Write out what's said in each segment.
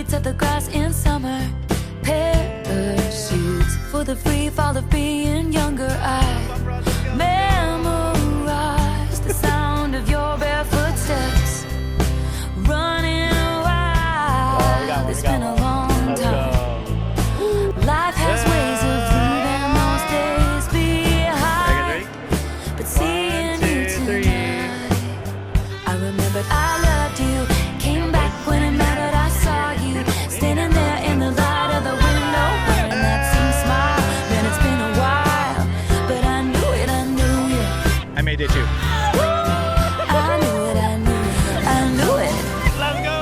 heartbeats of the grass in summer. Parachutes for the free fall of being younger. I memorize the sound of your bare footsteps. Running wild, it's been a long time. Life has ways of leaving most days behind. But seeing you tonight, I remembered I loved you. Came back when it mattered, I saw you standing there in the light of the window, wearing that same smile. Man, it's been a while, but I knew it, I knew it. I made it too. I knew it, I knew it, I knew it. Let's go!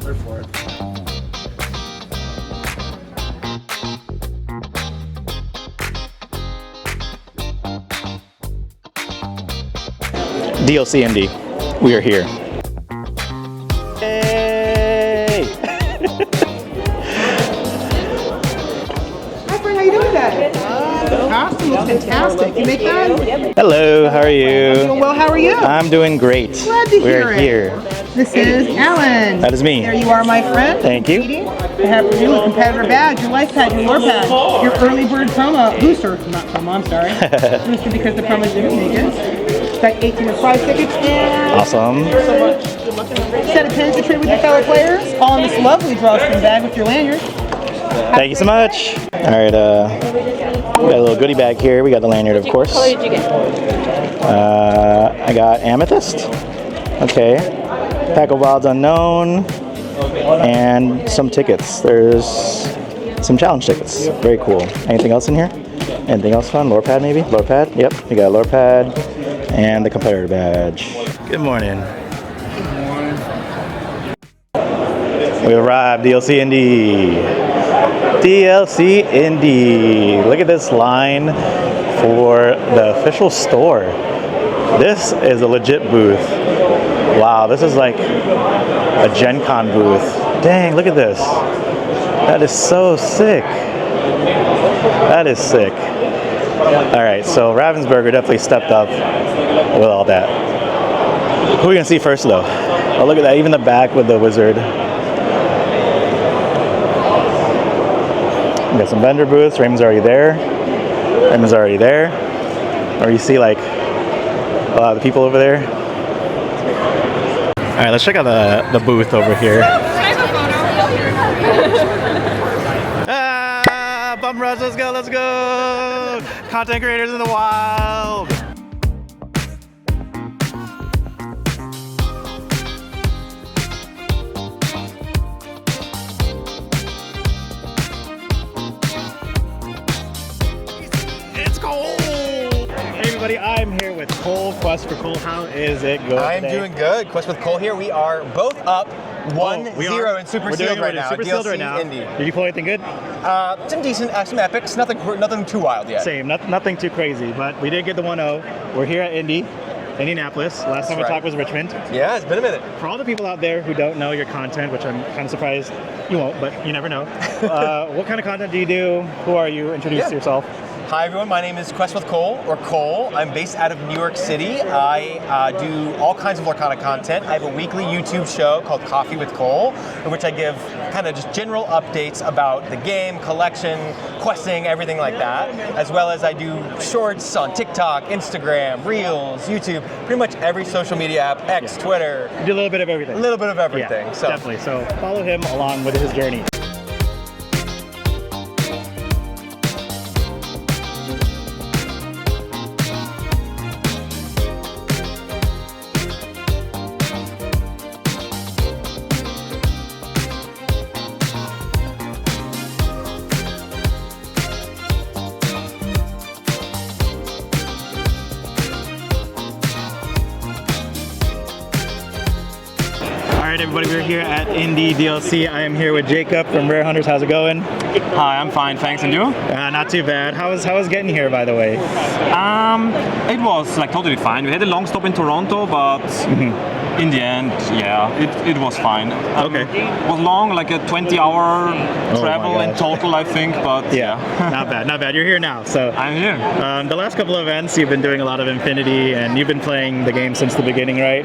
We're for it. DLC Indy, we are here. Hey! Hi friend, how you doing today? Awesome, looks fantastic. You make that? Hello, how are you? Doing well, how are you? I'm doing great. Glad to hear We're it. here. This is Alan. That is me. There you are, my friend. Thank you. I have for you a competitor badge, your life pad, your lore pad, your early bird promo booster. Not promo, I'm sorry. Booster because the promo didn't make it. It's like 18 or 5 tickets. And Awesome. set of pins to trade with your fellow players. All in this lovely drawstring bag with your lanyard. Thank you so much. All right, we got a little goodie bag here. We got the lanyard, of course. What color did you get? I got amethyst. Okay. Pack of Wilds Unknown. And some tickets. There's some challenge tickets. Very cool. Anything else in here? Anything else fun? Lore pad maybe? Lore pad? Yep. We got a lore pad and the competitor badge. Good morning. We arrived. DLC Indy. DLC Indy. Look at this line for the official store. This is a legit booth. Wow, this is like a Gen Con booth. Dang, look at this. That is so sick. That is sick. All right, so Ravensburger definitely stepped up with all that. Who are we gonna see first though? Oh, look at that, even the back with the wizard. We got some vendor booths. Raymond's already there. Raymond's already there. Or you see like a lot of the people over there. All right, let's check out the booth over here. Ah, bum rush, let's go, let's go! Content creators in the wild. It's Kole! Hey everybody, I'm here with Kole, QuestWithKole. How is it going I'm today? doing good. QuestWithKole here. We are both up 1-0 in Super Sealed right now. Super Sealed right now. Indy. Did you pull anything good? Some decent, some epics. Nothing too wild yet. Same, nothing too crazy, but we did get the 1-0. We're here at Indianapolis. Last time we talked was Richmond. Yeah, it's been a minute. For all the people out there who don't know your content, which I'm kind of surprised you won't, but you never know. What kind of content do you do? Who are you? Introduce yourself. Hi everyone, my name is QuestWithKole, or Kole. I'm based out of New York City. I do all kinds of Lorcana content. I have a weekly YouTube show called Coffee with Kole, in which I give kind of just general updates about the game, collection, questing, everything like that. As well as I do shorts on TikTok, Instagram, Reels, YouTube, pretty much every social media app, X, Twitter. You do a little bit of everything. A little bit of everything. Yeah, so. definitely. So follow him along with his journey. Alright everybody, we're here at Indy DLC. I am here with Jacob from Rarehunters. How's it going? Hi, I'm fine, thanks. And you? Not too bad. How was getting here, by the way? It was like totally fine. We had a long stop in Toronto, but in the end, yeah, it was fine. Okay. It was long, like a 20-hour travel my in gosh. total, I think, but Yeah, not bad, not bad. You're here now, so. I'm here. The last couple of events, you've been doing a lot of Infinity, and you've been playing the game since the beginning, right?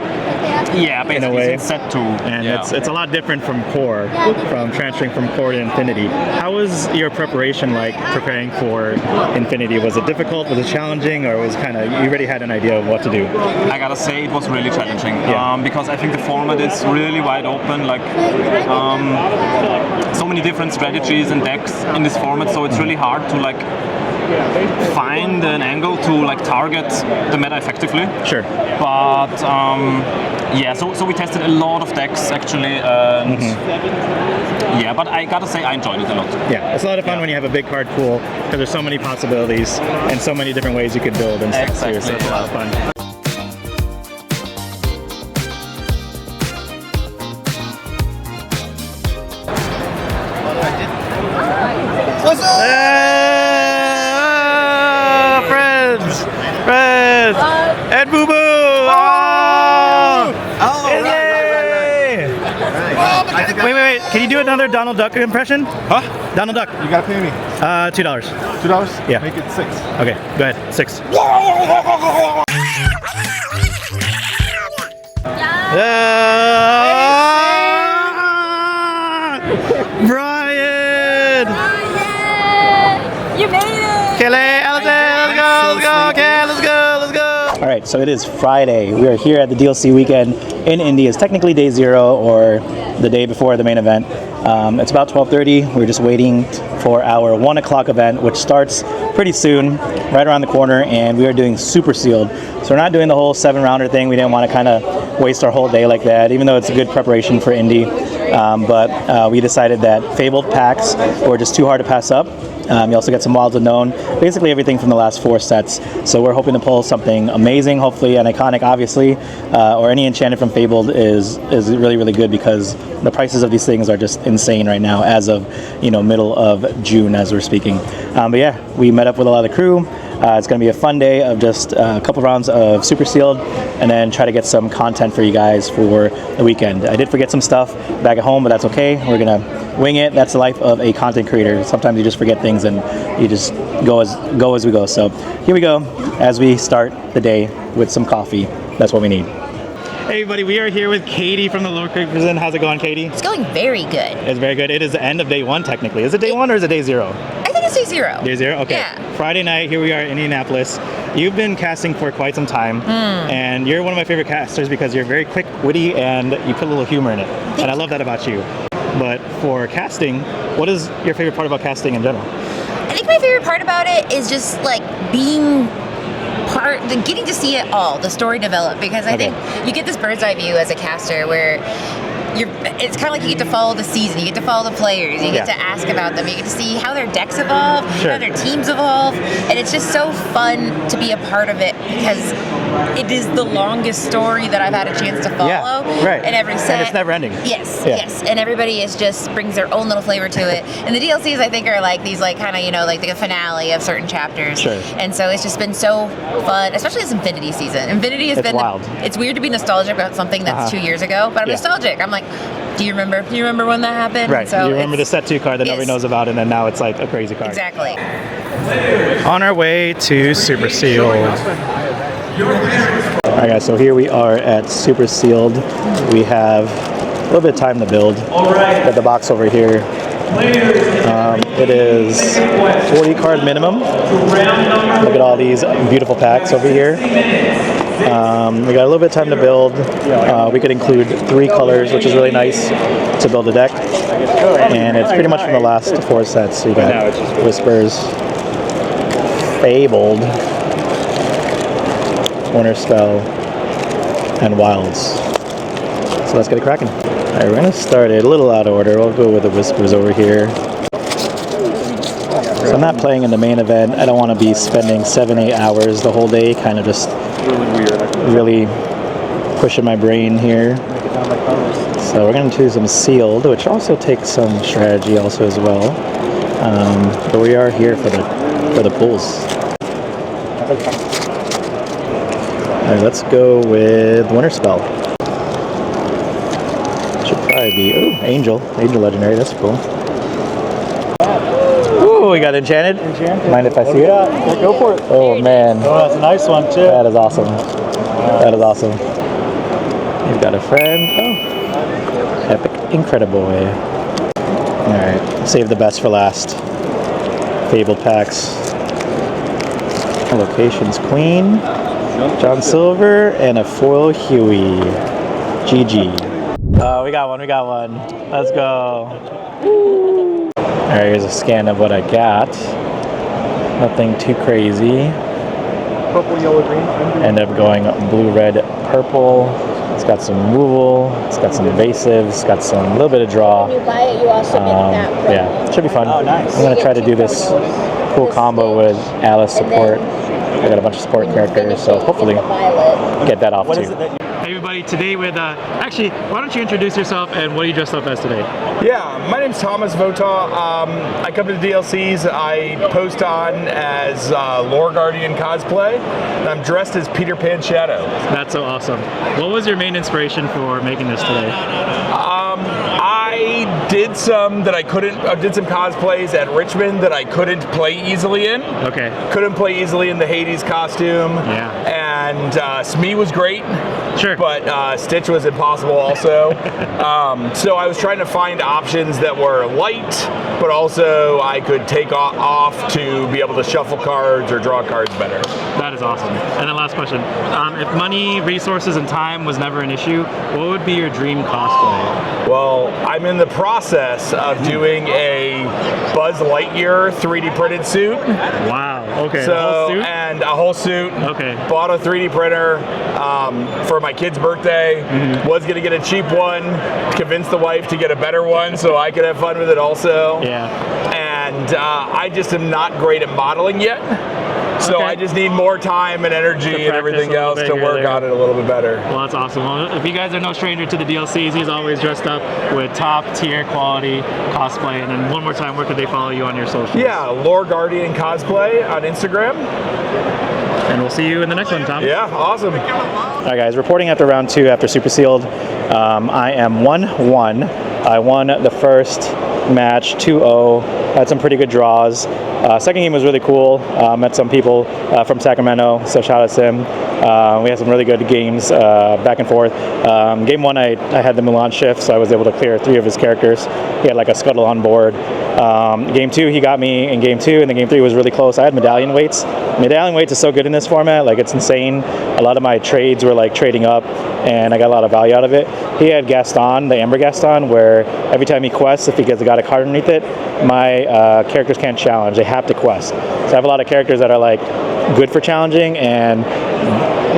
Yeah, basically way. since set 2. And yeah. it's a lot different from Core, from transferring from Core to Infinity. How was your preparation like preparing for Infinity? Was it difficult? Was it challenging? Or was kind of, you already had an idea of what to do? I gotta say it was really challenging Yeah. because I think the format is really wide open, like so many different strategies and decks in this format, so it's really hard to like find an angle to like target the meta effectively. Sure. But yeah, so we tested a lot of decks actually, and yeah, but I gotta say I enjoyed it a lot. Yeah, it's a lot of fun when you have a big card pool because there's so many possibilities and so many different ways you could build and stuff. Exactly, So it's a lot of fun. Friends! Friends! And Boo Boo! Wait. Can you do another Donald Duck impression? Huh? Donald Duck. You gotta pay me. $2. $2? Yeah. Make it 6. Okay, go ahead. 6. Brian! You made it! Kole, let's go, okay, let's go. All right, so it is Friday. We are here at the DLC weekend in Indy. It's technically day 0 or the day before the main event. It's about 12:30. We're just waiting for our 1 o'clock event, which starts pretty soon, right around the corner, and we are doing super sealed. So we're not doing the whole 7-rounder thing. We didn't want to kind of waste our whole day like that, even though it's a good preparation for Indy. But we decided that fabled packs were just too hard to pass up. You also get some Wilds Unknown, basically everything from the last 4 sets. So we're hoping to pull something amazing, hopefully an iconic, obviously, or any enchanted from Fabled is really, really good because the prices of these things are just insane right now as of, middle of June as we're speaking. But yeah, we met up with a lot of the crew. It's going to be a fun day of just a couple rounds of Super Sealed and then try to get some content for you guys for the weekend. I did forget some stuff back at home, but that's okay. We're going to wing it. That's the life of a content creator. Sometimes you just forget things and you just go as we go. So here we go as we start the day with some coffee. That's what we need. Hey everybody, we are here with Katie from the LoreKeepersInn. How's it going, Katie? It's going very good. It's very good. It is the end of day 1 technically. Is it day 1 or is it day 0? I think it's day 0. Day 0? Okay. Yeah. Friday night, here we are in Indianapolis. You've been casting for quite some time, and you're one of my favorite casters because you're very quick, witty, and you put a little humor in it. And I love that about you. But for casting, what is your favorite part about casting in general? I think my favorite part about it is just like getting to see it all, the story develop, because I think you get this bird's eye view as a caster where it's kind of like you get to follow the season, you get to follow the players, you get to ask about them, you get to see how their decks evolve, how their teams evolve, and it's just so fun to be a part of it because it is the longest story that I've had a chance to follow in every set. And it's never ending. Yes, and everybody brings their own little flavor to it. And the DLCs I think are like these like kind of, like the finale of certain chapters. Sure. And so it's just been so fun, especially this Infinity season. Infinity has been wild. It's weird to be nostalgic about something that's 2 years ago, but I'm nostalgic. I'm like, do you remember when that happened? Right. So you remember the set 2 card that nobody knows about, and then now it's like a crazy card. Exactly. On our way to Super Sealed. Alright guys, so here we are at Super Sealed. We have a little bit of time to build. Got the box over here. It is 40 card minimum. Look at all these beautiful packs over here. We got a little bit of time to build. We could include 3 colors, which is really nice to build a deck. And it's pretty much from the last 4 sets. So you got Whispers, Fabled, Winter Spell, and Wilds. So let's get it cracking. Alright, we're going to start it a little out of order. We'll go with the Whispers over here. So I'm not playing in the main event. I don't want to be spending 7-8 hours the whole day, kind of just really pushing my brain here. So we're going to do some Sealed, which also takes some strategy also as well. But we are here for the pulls. Alright, let's go with Winter Spell. Should probably be, oh, Angel Legendary, that's cool. Ooh, we got Enchanted. Mind if I see it? Yeah, go for it. Oh man. Oh, that's a nice one too. That is awesome. That is awesome. You've got a friend. Oh. Epic Incredible. Alright, save the best for last. Fabled packs. Locations Queen. John Silver and a foil Huey. GG. Oh, we got one. Let's go. Alright, here's a scan of what I got. Nothing too crazy. Purple, yellow, green. End up going blue, red, purple. It's got some removal. It's got some invasives. It's got some little bit of draw. When you buy it, you also get that. Yeah, it should be fun. Oh, nice. I'm gonna try to do this cool combo with Alice support. I got a bunch of support characters, so hopefully get that off What too. is it that you... Hey everybody, today with, actually, why don't you introduce yourself and what are you dressed up as today? Yeah, my name's Thomas Votaw. I come to the DLCs. I post on as Lore Guardian cosplay, and I'm dressed as Peter Pan Shadow. That's so awesome. What was your main inspiration for making this today? I did some that I couldn't. I did some cosplays at Richmond that I couldn't play easily in. Okay. Couldn't play easily in the Hades costume. Yeah. And Smee was great. Sure. But Stitch was impossible also. So I was trying to find options that were light, but also I could take off to be able to shuffle cards or draw cards better. That is awesome. And then last question. If money, resources, and time was never an issue, what would be your dream cosplay? Well, I'm in the process of doing a Buzz Lightyear 3D printed suit. Wow. Okay. So, the whole suit? and a whole suit. Okay. Bought a 3D printer for my kid's birthday. Was gonna get a cheap one. Convinced the wife to get a better one so I could have fun with it also. Yeah. And I just am not great at modeling yet. So Okay. I just need more time and energy and everything a little else bit to here, work there. on it a little bit better. Well, that's awesome. Well, if you guys are no stranger to the DLCs, he's always dressed up with top tier quality cosplay. And then one more time, where could they follow you on your socials? Yeah, Lore Guardian Cosplay on Instagram. And we'll see you in the next one, Tom. Yeah, awesome. All right, guys, reporting after round 2 after Super Sealed. I am 1-1. I won the first match 2-0. Had some pretty good draws. Second game was really cool. Met some people from Sacramento, so shout out to him. We had some really good games back and forth. Game 1, I had the Mulan shift, so I was able to clear 3 of his characters. He had like a scuttle on board. Game 2, he got me in game 2, and then game 3 was really close. I had medallion weights. Medallion weights is so good in this format, like it's insane. A lot of my trades were like trading up, and I got a lot of value out of it. He had Gaston, the Amber Gaston, where every time he quests, if he gets got a card underneath it, my characters can't challenge. They have to quest. So I have a lot of characters that are like good for challenging, and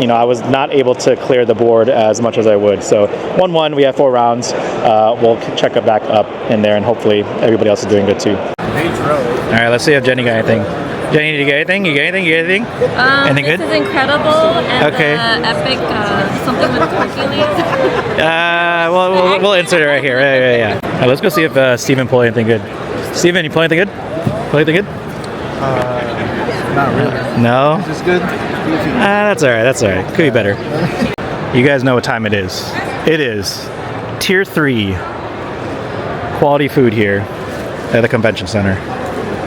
you know, I was not able to clear the board as much as I would. So 1-1, we have 4 rounds. We'll check it back up in there, and hopefully everybody else is doing good too. All right, let's see if Jenny got anything. Jenny, did you get anything? You get anything? You get anything? Anything This good? is incredible and Okay. epic something with Hercules. We'll insert it right here. Yeah. All right, let's go see if Steven pulled anything good. Steven, you pull anything good? Pull anything good? Not really. No? Just good. That's all right. That's all right. Could be better. You guys know what time it is. It is Tier 3 quality food here at the convention center.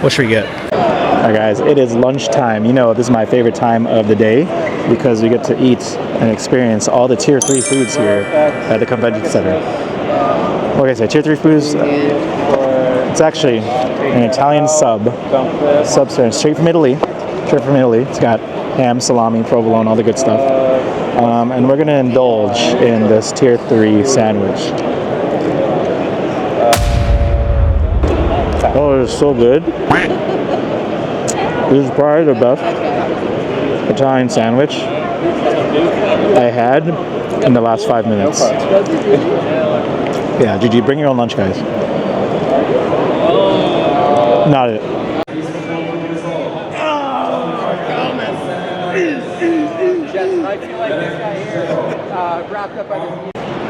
What should we get? All right, guys, it is lunchtime. You know, this is my favorite time of the day because we get to eat and experience all the Tier 3 foods here at the convention center. What can I say? Tier 3 foods? It's actually an Italian sub straight from Italy. It's got ham, salami, provolone, all the good stuff. And we're gonna indulge in this Tier 3 sandwich. Oh, it's so good. This is probably the best Italian sandwich I had in the last 5 minutes. Yeah, GG, bring your own lunch, guys. Not it.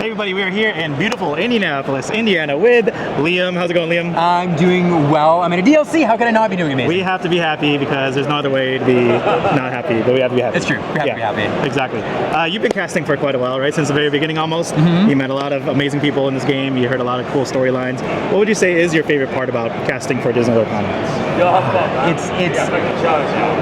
Hey everybody, we are here in beautiful Indianapolis, Indiana with Liam. How's it going, Liam? I'm doing well. I'm in a DLC. How could I not be doing amazing? We have to be happy because there's no other way to be not happy, but we have to be happy. It's true. We have to be happy. Exactly. You've been casting for quite a while, right? Since the very beginning almost. You met a lot of amazing people in this game. You heard a lot of cool storylines. What would you say is your favorite part about casting for Disney Lorcana? It's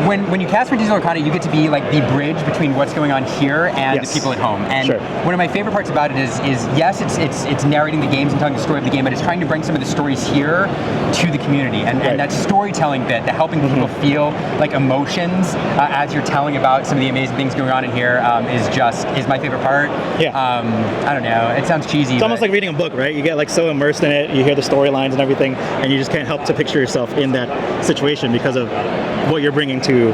when you cast for Disney Lorcana, you get to be like the bridge between what's going on here and the people at home. And one of my favorite parts about it is yes, it's narrating the games and telling the story of the game, but it's trying to bring some of the stories here to the community. And that storytelling bit, the helping people feel like emotions as you're telling about some of the amazing things going on in here is my favorite part. I don't know. It sounds cheesy. It's almost like reading a book, right? You get like so immersed in it, you hear the storylines and everything, and you just can't help to picture yourself in that situation because of what you're bringing to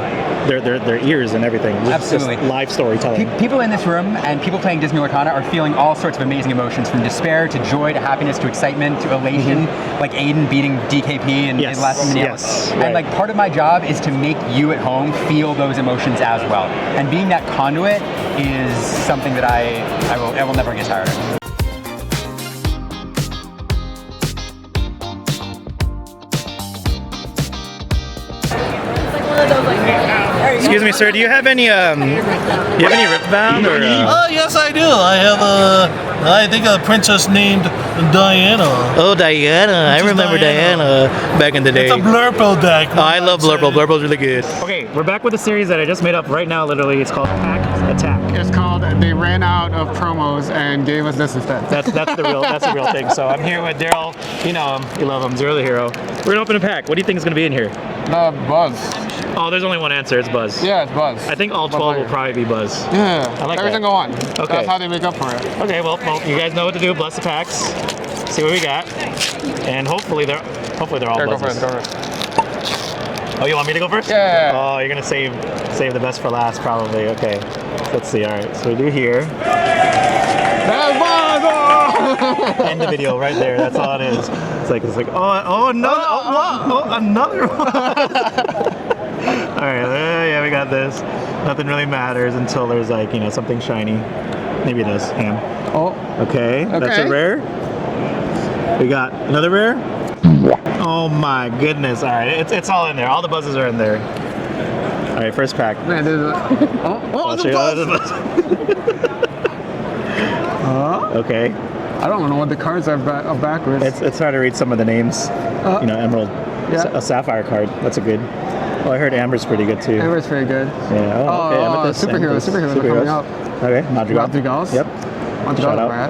their ears and everything. Absolutely. Just live storytelling. People in this room and people playing Disney Lorcana are feeling all sorts of amazing emotions, from despair to joy to happiness to excitement to elation, like Aiden beating DKP in last Minneapolis. And like part of my job is to make you at home feel those emotions as well. And being that conduit is something that I will never get tired of. Excuse me, sir. Do you have any Ripbound or? Yes, I do. I have I think a princess named Diana. Oh, Diana! I remember Diana back in the day. It's a Blurple deck. Oh, I love Blurple. Blurple's really good. Okay, we're back with a series that I just made up right now. Literally, it's called Pack Attack. It's called They Ran Out of Promos and Gave Us This Instead. That's the real thing. So I'm here with Daryl. You know him. You love him. ZeroTheHero. We're gonna open a pack. What do you think is gonna be in here? Buzz. Oh, there's only one answer. It's Buzz. Yeah, it's Buzz. I think all 12 will probably be Buzz. Yeah. I like every that. single one. Okay. That's how they make up for it. Okay. Well, you guys know what to do. Bless the packs. See what we got, and hopefully they're all buzzes. Go for it. Oh, you want me to go first? Yeah. Oh, you're gonna save the best for last, probably. Okay. Let's see. All right. So we do here. That's Buzz! End the video right there. That's all it is. It's like another one. All right. Yeah, we got this. Nothing really matters until there's like something shiny. Maybe it does. Hang on. Oh. Okay. That's a rare. We got another rare. Oh my goodness! All right, it's all in there. All the buzzes are in there. All right, first pack. Man, there's a buzz. Okay. I don't know what the cards are backwards. It's hard to read some of the names. Emerald. Yeah. A sapphire card. That's a good. Oh, I heard Amber's pretty good too. Amber's pretty good. Yeah. Oh, okay. Amethyst, superheroes are coming up. Okay. Madrigals. Yep. Madrigals.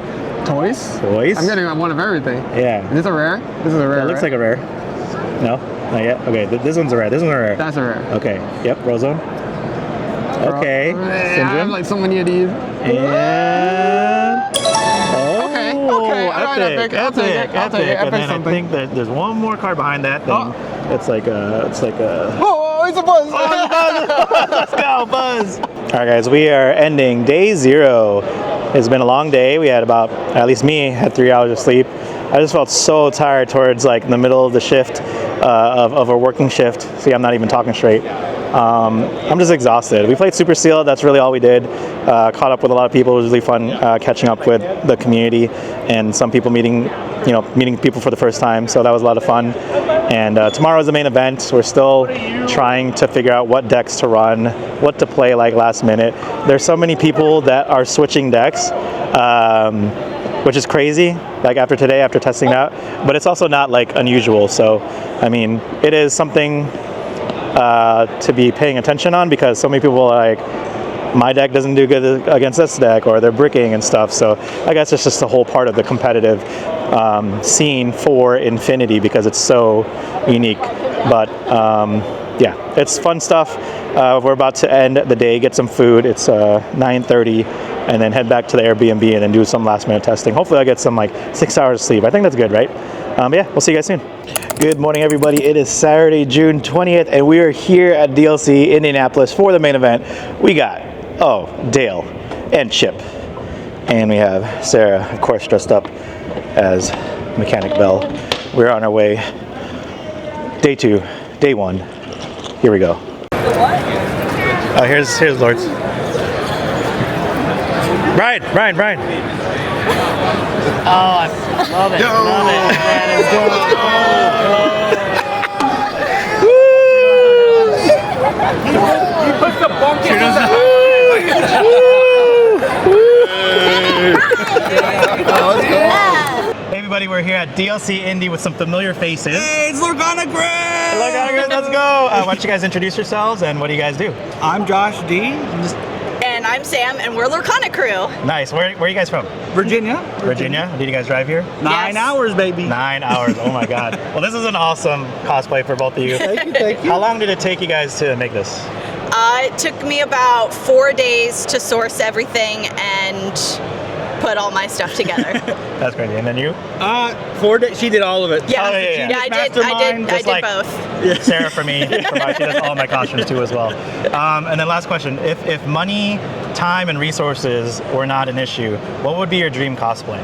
Toys. I'm getting one of everything. Yeah. Is this a rare? This is a rare. It looks like a rare. No, not yet. Okay, this one's a rare. This one's a rare. That's a rare. Okay. Yep. Rosone. Okay. I have like so many of these. And okay. Epic. I'll take it. And then I think that there's one more card behind that thing. It's like a. Oh, it's a Buzz. Let's go, Buzz. All right, guys, we are ending day 0. It's been a long day. We had at least me, had 3 hours of sleep. I just felt so tired towards like the middle of the shift of a working shift. See, I'm not even talking straight. I'm just exhausted. We played Super Seal. That's really all we did. Caught up with a lot of people. It was really fun catching up with the community and some people meeting people for the first time. So that was a lot of fun. And tomorrow is the main event. We're still trying to figure out what decks to run, what to play like last minute. There's so many people that are switching decks, which is crazy. Like after today, after testing that, but it's also not like unusual. So, I mean, it is something to be paying attention on because so many people are like, my deck doesn't do good against this deck, or they're bricking and stuff. So I guess it's just a whole part of the competitive scene for Infinity because it's so unique. But yeah, it's fun stuff. We're about to end the day, get some food. It's 9:30, and then head back to the Airbnb and then do some last minute testing. Hopefully I'll get some like 6 hours of sleep. I think that's good, right? Yeah, we'll see you guys soon. Good morning, everybody. It is Saturday, June 20th, and we are here at DLC Indianapolis for the main event. We got, Dale and Chip. And we have Sarah, of course, dressed up as Mechanic Bell. We're on our way. Day 2, day 1. Here we go. Oh, here's Lords. Brian. I love it. Love it. Man, it's He puts the bunk in Hey everybody, we're here at DLC Indy with some familiar faces. Hey, it's Lorcana.Crew! Lorcana.Crew, let's go! Why don't you guys introduce yourselves and what do you guys do? I'm Josh D. And I'm Sam, and we're Lorcana.Crew. Nice. Where are you guys from? Virginia. Virginia? Did you guys drive here? 9 hours, baby. 9 hours. Oh my God. Well, this is an awesome cosplay for both of you. Thank you, thank you. How long did it take you guys to make this? It took me about 4 days to source everything and put all my stuff together. That's crazy. And then you? 4 days. She did all of it. Yeah, Oh, yeah. I did like both. Sarah for me, she does all my costumes too as well. And then last question, if money, time, and resources were not an issue, what would be your dream cosplay?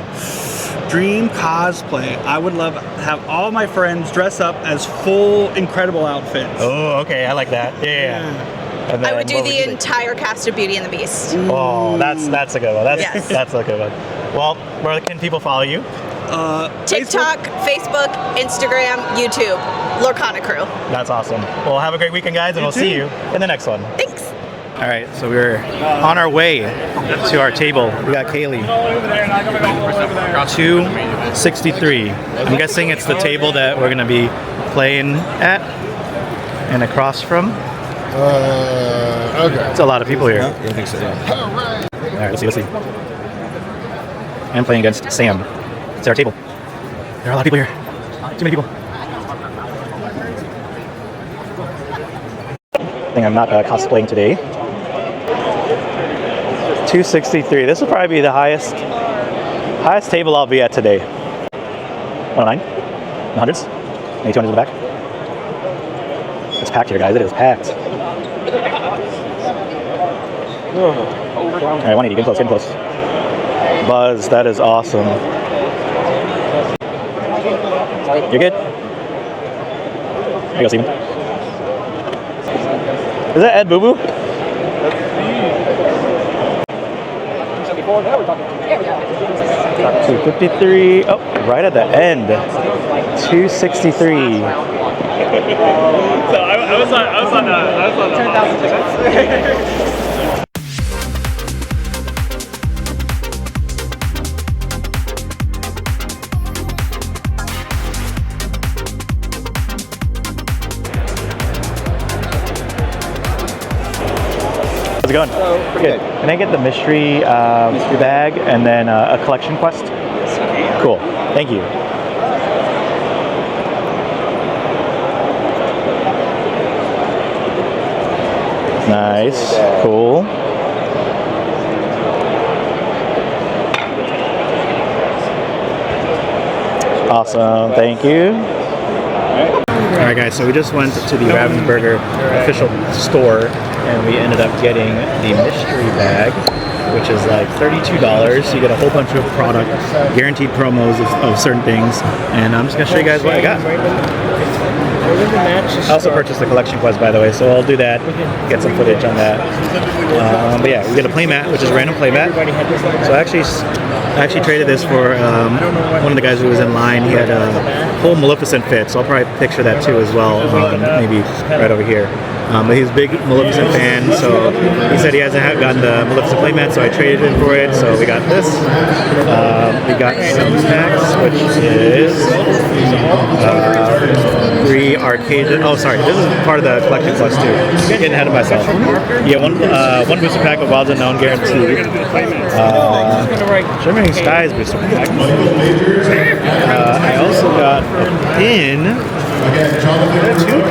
Dream cosplay. I would love to have all my friends dress up as full incredible outfits. Oh, okay, I like that. Yeah. And then I would do what the you think? entire cast of Beauty and the Beast. Oh, that's a good one. Yes. That's a good one. Well, where can people follow you? TikTok, Facebook, Instagram, YouTube, Lorcana.Crew. That's awesome. Well, have a great weekend, guys, and we'll see you in the next one. Thanks. All right, so we're on our way to our table. We got Kaylee. 263. I'm guessing it's the table that we're gonna be playing at and across from. Okay. It's a lot of people here. I think so. All right, let's see. I'm playing against Sam. It's our table. There are a lot of people here. Too many people. I think I'm not cosplaying today. 263. This will probably be the highest table I'll be at today. 109. 100s. Any 200s in the back. It's packed here, guys. It is packed. All right, 180. Getting close. Getting close. Buzz, that is awesome. You're good? There you go, Steven. Is that Ed Boo Boo? 253. Oh, right at the end. 263. So I was on the 10,000 How's it going? Good. Can I get the mystery bag and then a collection quest? Cool. Thank you. Nice. Cool. Awesome. Thank you. All right, guys. So we just went to the Ravensburger official store, and we ended up getting the mystery bag, which is like $32. You get a whole bunch of product, guaranteed promos of certain things, and I'm just gonna show you guys what I got. I also purchased the collection quest, by the way, so I'll do that, get some footage on that. But yeah, we get a playmat, which is a random playmat. So I actually traded this for one of the guys who was in line. He had a full Maleficent fit, so I'll probably picture that too as well, maybe right over here. But he's a big Maleficent fan, so he said he hasn't gotten the Maleficent playmat, so I traded him for it. So we got this. We got some packs, which is 3 arcade. Oh, sorry, this is part of the collection quest too. Getting ahead of myself. Yeah, one booster pack of Wilds Unknown guaranteed. Shimmering Skies booster pack. I also got a pin. 2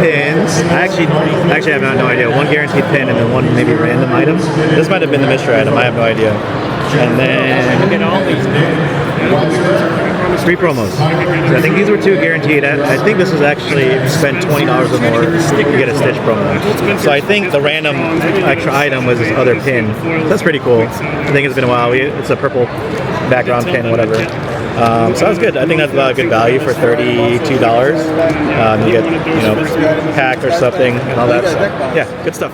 pins. I actually have no idea. 1 guaranteed pin and then 1 maybe random item. This might have been the mystery item. I have no idea. And then 3 promos. So I think these were 2 guaranteed. I think this was actually spend $20 or more to get a Stitch promo. So I think the random extra item was this other pin. So that's pretty cool. I think it's been a while. It's a purple background pin, whatever. So that was good. I think that's about a good value for $32. You get, pack or something and all that. So, yeah, good stuff.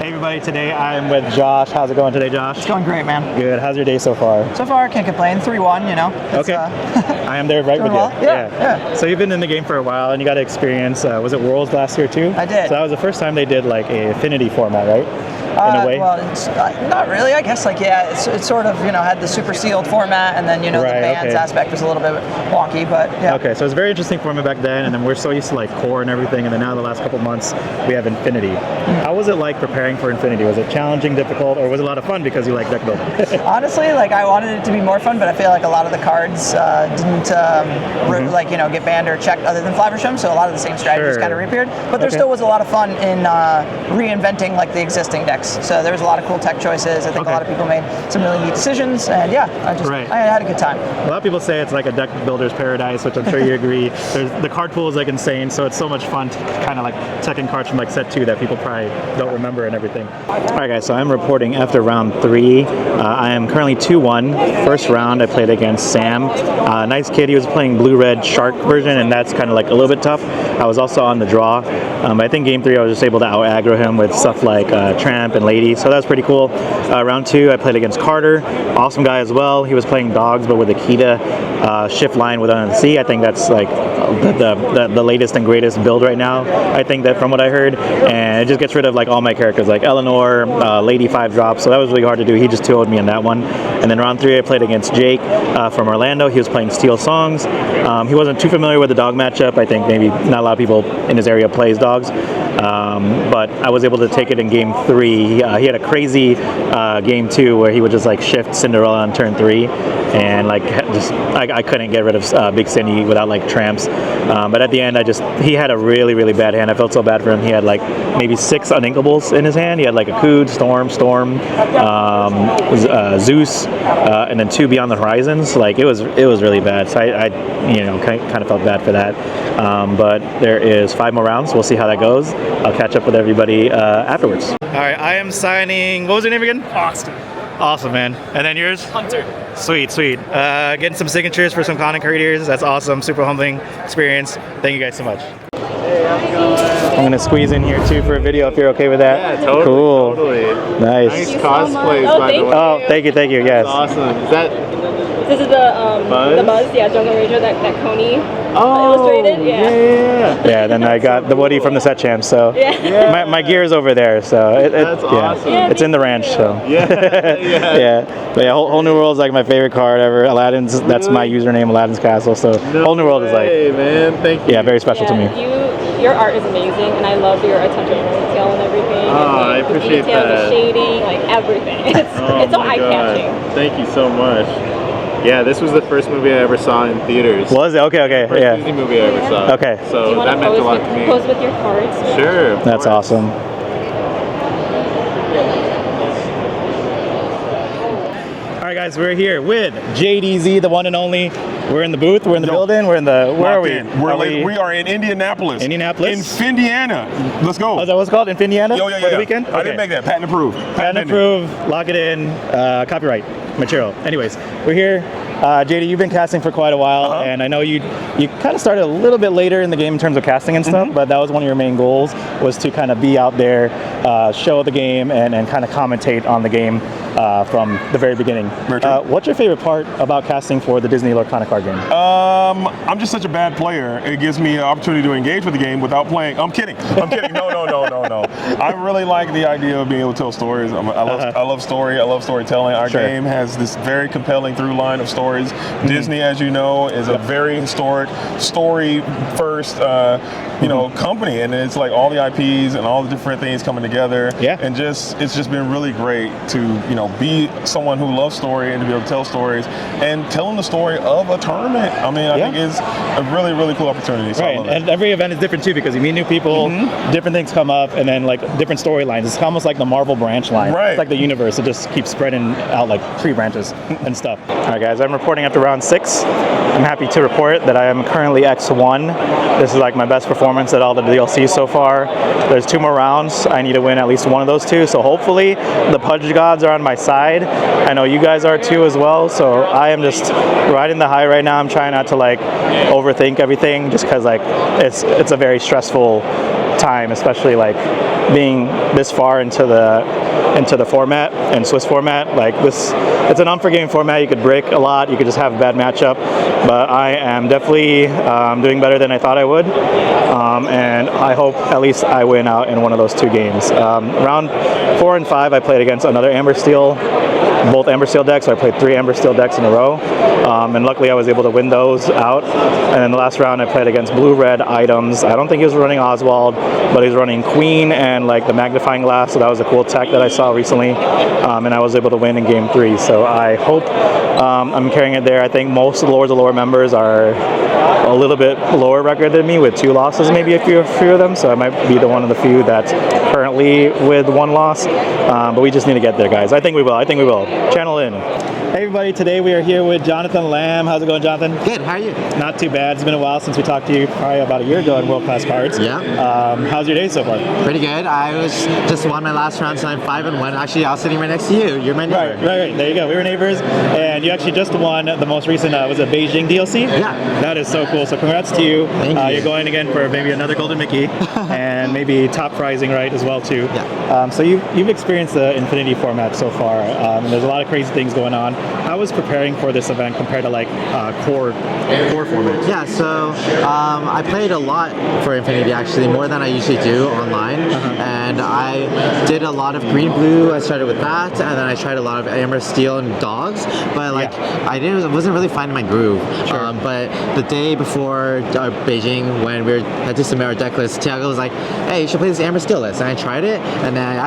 Hey everybody. Today I'm with Josh. How's it going today, Josh? It's going great, man. Good. How's your day so far? So far, I can't complain. 3-1, you know. Okay. I am there right with well. you. Yeah. So you've been in the game for a while, and you got to experience. Was it Worlds last year too? I did. So that was the first time they did like a Affinity format, right? In a way. Well, it's not really. I guess it's sort of had the super sealed format, and then the bands aspect was a little bit wonky, but yeah. Okay, so it's a very interesting format back then, and then we're so used to like core and everything, and then now the last couple months we have Infinity. How was it like preparing for Infinity? Was it challenging, difficult, or was it a lot of fun because you like deck building? Honestly, I wanted it to be more fun, but I feel like a lot of the cards didn't get banned or checked other than Flaversham, so a lot of the same strategies kind of reappeared. But there still was a lot of fun in reinventing like the existing decks. So there was a lot of cool tech choices. I think a lot of people made some really neat decisions, and I had a good time. A lot of people say it's like a deck builder's paradise, which I'm sure you agree. The card pool is like insane, so it's so much fun to kind of like checking cards from like set 2 that people probably don't remember and everything. All right, guys, so I'm reporting after round 3. I am currently 2-1. First round, I played against Sam. Nice kid. He was playing blue-red shark version, and that's kind of like a little bit tough. I was also on the draw. I think game 3 I was just able to out-aggro him with stuff like Tramp and Lady, so that was pretty cool. Round 2 I played against Carter, awesome guy as well. He was playing dogs but with Akita shift line with Unsea. I think that's like the latest and greatest build right now, I think, that from what I heard, and it just gets rid of like all my characters like Eleanor, Lady 5 drops, so that was really hard to do. He just 2-0'd me in that one. And then round 3 I played against Jake from Orlando. He was playing Steel Songs. He wasn't too familiar with the dog matchup. I think maybe not a lot of people in his area plays dogs, but I was able to take it in game 3. He had a crazy game 2 where he would just like shift Cinderella on turn 3, and like I couldn't get rid of Big Cindy without like tramps. But at the end, he had a really, really bad hand. I felt so bad for him. He had like maybe 6 uninkables in his hand. He had like a Cood, Storm, Zeus, and then 2 Beyond the Horizons. Like it was really bad. So I kind of felt bad for that. But there is 5 more rounds. We'll see how that goes. I'll catch up with everybody afterwards. All right, I am signing. What was your name again? Austin. Awesome, man. And then yours? Hunter. Sweet. Getting some signatures for some content creators. That's awesome. Super humbling experience. Thank you guys so much. Hey, how's it going? I'm gonna squeeze in here too for a video if you're okay with that. Yeah, totally. Cool. Totally. Nice cosplays, by the way. Oh, thank you. Yes. That's awesome. Is that? This is the Buzz, Jungle Ranger that Coney illustrated. Yeah. Then I got the Woody from the set champ. So my gear's over there. So that's awesome. Yeah, it's in the ranch. So Yeah. But Whole New World's like my favorite card ever. Aladdin's. That's my username, Aladdin's Castle. So Whole New World is like. Hey man, thank you. Yeah, very special to me. Your art is amazing, and I love your attention to detail and everything. I appreciate the detail, that. The shading, like everything. It's so eye-catching. Thank you so much. Yeah, this was the first movie I ever saw in theaters. Was it? Okay. First Disney movie I ever saw. Okay. So that meant a lot to me. Pose with your cards. Sure. That's awesome. All right, guys, we're here with JDZ, the one and only. We're in the booth. We're in the building. We're in the. Where are we? We are in Indianapolis. Indianapolis? In Findiana. Let's go. Oh, is that what's called? In Findiana? Yeah. For the weekend? I didn't make that. Patent approved. Patent approved. Lock it in. Copyright material. Anyways, we're here. JD, you've been casting for quite a while, and I know you kind of started a little bit later in the game in terms of casting and stuff, but that was one of your main goals, was to kind of be out there, show the game, and kind of commentate on the game from the very beginning. What's your favorite part about casting for the Disney Lorcana card game? I'm just such a bad player. It gives me an opportunity to engage with the game without playing. I'm kidding. No. I really like the idea of being able to tell stories. I love story. I love storytelling. Our game has this very compelling through line of stories. Disney, as you know, is a very historic, story-first, company, and it's like all the IPs and all the different things coming together. Yeah. And it's just been really great to be someone who loves story and to be able to tell stories and telling the story of a tournament. I mean, I think it's a really, really cool opportunity. So right, and every event is different too, because you meet new people, different things come up, and then like different storylines. It's almost like the Marvel branch line. Right. It's like the universe. It just keeps spreading out like tree branches and stuff. All right, guys, I'm reporting after round 6. I'm happy to report that I am currently X1. This is like my best performance at all the DLCs so far. There's 2 more rounds. I need to win at least one of those 2. So hopefully the Pudge gods are on my side. I know you guys are too as well. So I am just riding the high right now. I'm trying not to like overthink everything, just because like it's a very stressful time, especially like being this far into the format and Swiss format. Like this, it's an unforgiving format. You could break a lot. You could just have a bad matchup. But I am definitely doing better than I thought I would, and I hope at least I win out in one of those 2 games. Round 4 and 5, I played against another Amber Steel, both Amber Steel decks. So I played 3 Amber Steel decks in a row, and luckily I was able to win those out. And then the last round, I played against blue-red items. I don't think he was running Oswald, but he was running Queen and like the magnifying glass. So that was a cool tech that I saw recently, and I was able to win in game 3. So I hope I'm carrying it there. I think most of the Lords of Lore members are a little bit lower record than me with 2 losses, maybe a few of them. So I might be the one of the few that's currently with 1 loss. But we just need to get there, guys. I think we will. I think we will. Channel in. Hey everybody, today we are here with Jonathan Lamb. How's it going, Jonathan? Good, how are you? Not too bad. It's been a while since we talked to you, probably about a year ago in World Class Cards. Yeah. How's your day so far? Pretty good. I just won my last round, so I'm 5-1. Actually, I was sitting right next to you. You're my neighbor. Right. There you go. We were neighbors, and you actually just won the most recent, was it Beijing DLC? Yeah. That is so cool. So congrats to you. Thank you. You're going again for maybe another Golden Mickey, and maybe top prizing right as well too. Yeah. So you've experienced the Infinity format so far, and there's a lot of crazy things going on. How was preparing for this event compared to like core format? Yeah, so I played a lot for Infinity, actually, more than I usually do online. And I did a lot of green blue. I started with that, and then I tried a lot of Amber Steel and dogs. But like I wasn't really finding my groove. Sure. But the day before Beijing, when we had to submit our deck list, Tiago was like, "Hey, you should play this Amber Steel list." And I tried it, and then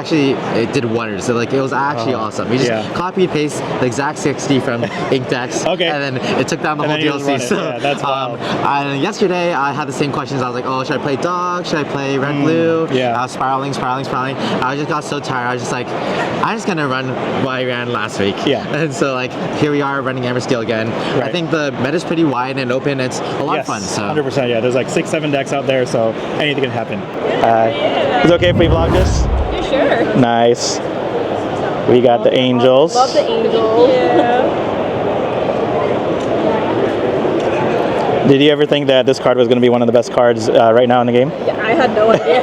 it did wonders. So like it was actually awesome. We just copy and paste the exact 60 from Ink decks, and then it took down the whole DLC. So that's wild. And yesterday I had the same questions. I was like, "Oh, should I play dog? Should I play red blue?" Yeah. I was spiraling. I just got so tired. I was just like, I'm just gonna run what I ran last week. Yeah. And so like here we are running Amber Steel again. Right. I think the meta's pretty wide and open. It's a lot of fun. So 100%. Yeah. There's like 6-7 decks out there, so anything can happen. Is it okay if we vlog this? Yeah, sure. Nice. We got the Angels. Love the Angels. Yeah. Did you ever think that this card was going to be one of the best cards right now in the game? Yeah, I had no idea.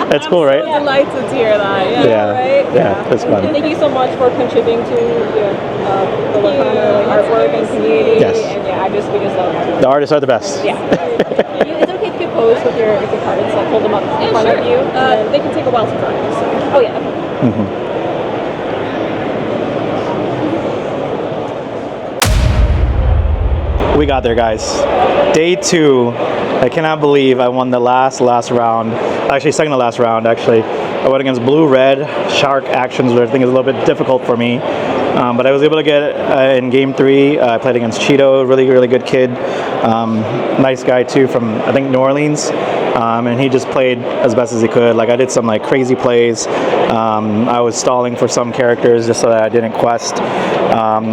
That's cool, right? I'm so delighted to hear that. Yeah. Yeah, that's fun. Thank you so much for contributing to the Lorcana artwork and community. Yes. And yeah, we just love it. The artists are the best. Yeah. Is it okay if you pose with your cards, like hold them up in front of you? They can take a while to dry. So. Oh yeah. Mm-hmm. We got there, guys. Day 2. I cannot believe I won the last round. Actually, second to last round, actually. I went against blue-red shark actions, which I think is a little bit difficult for me. But I was able to get it in game 3. I played against Cheeto, really good kid. Nice guy too from, I think, New Orleans. And he just played as best as he could. Like I did some like crazy plays. I was stalling for some characters just so that I didn't quest.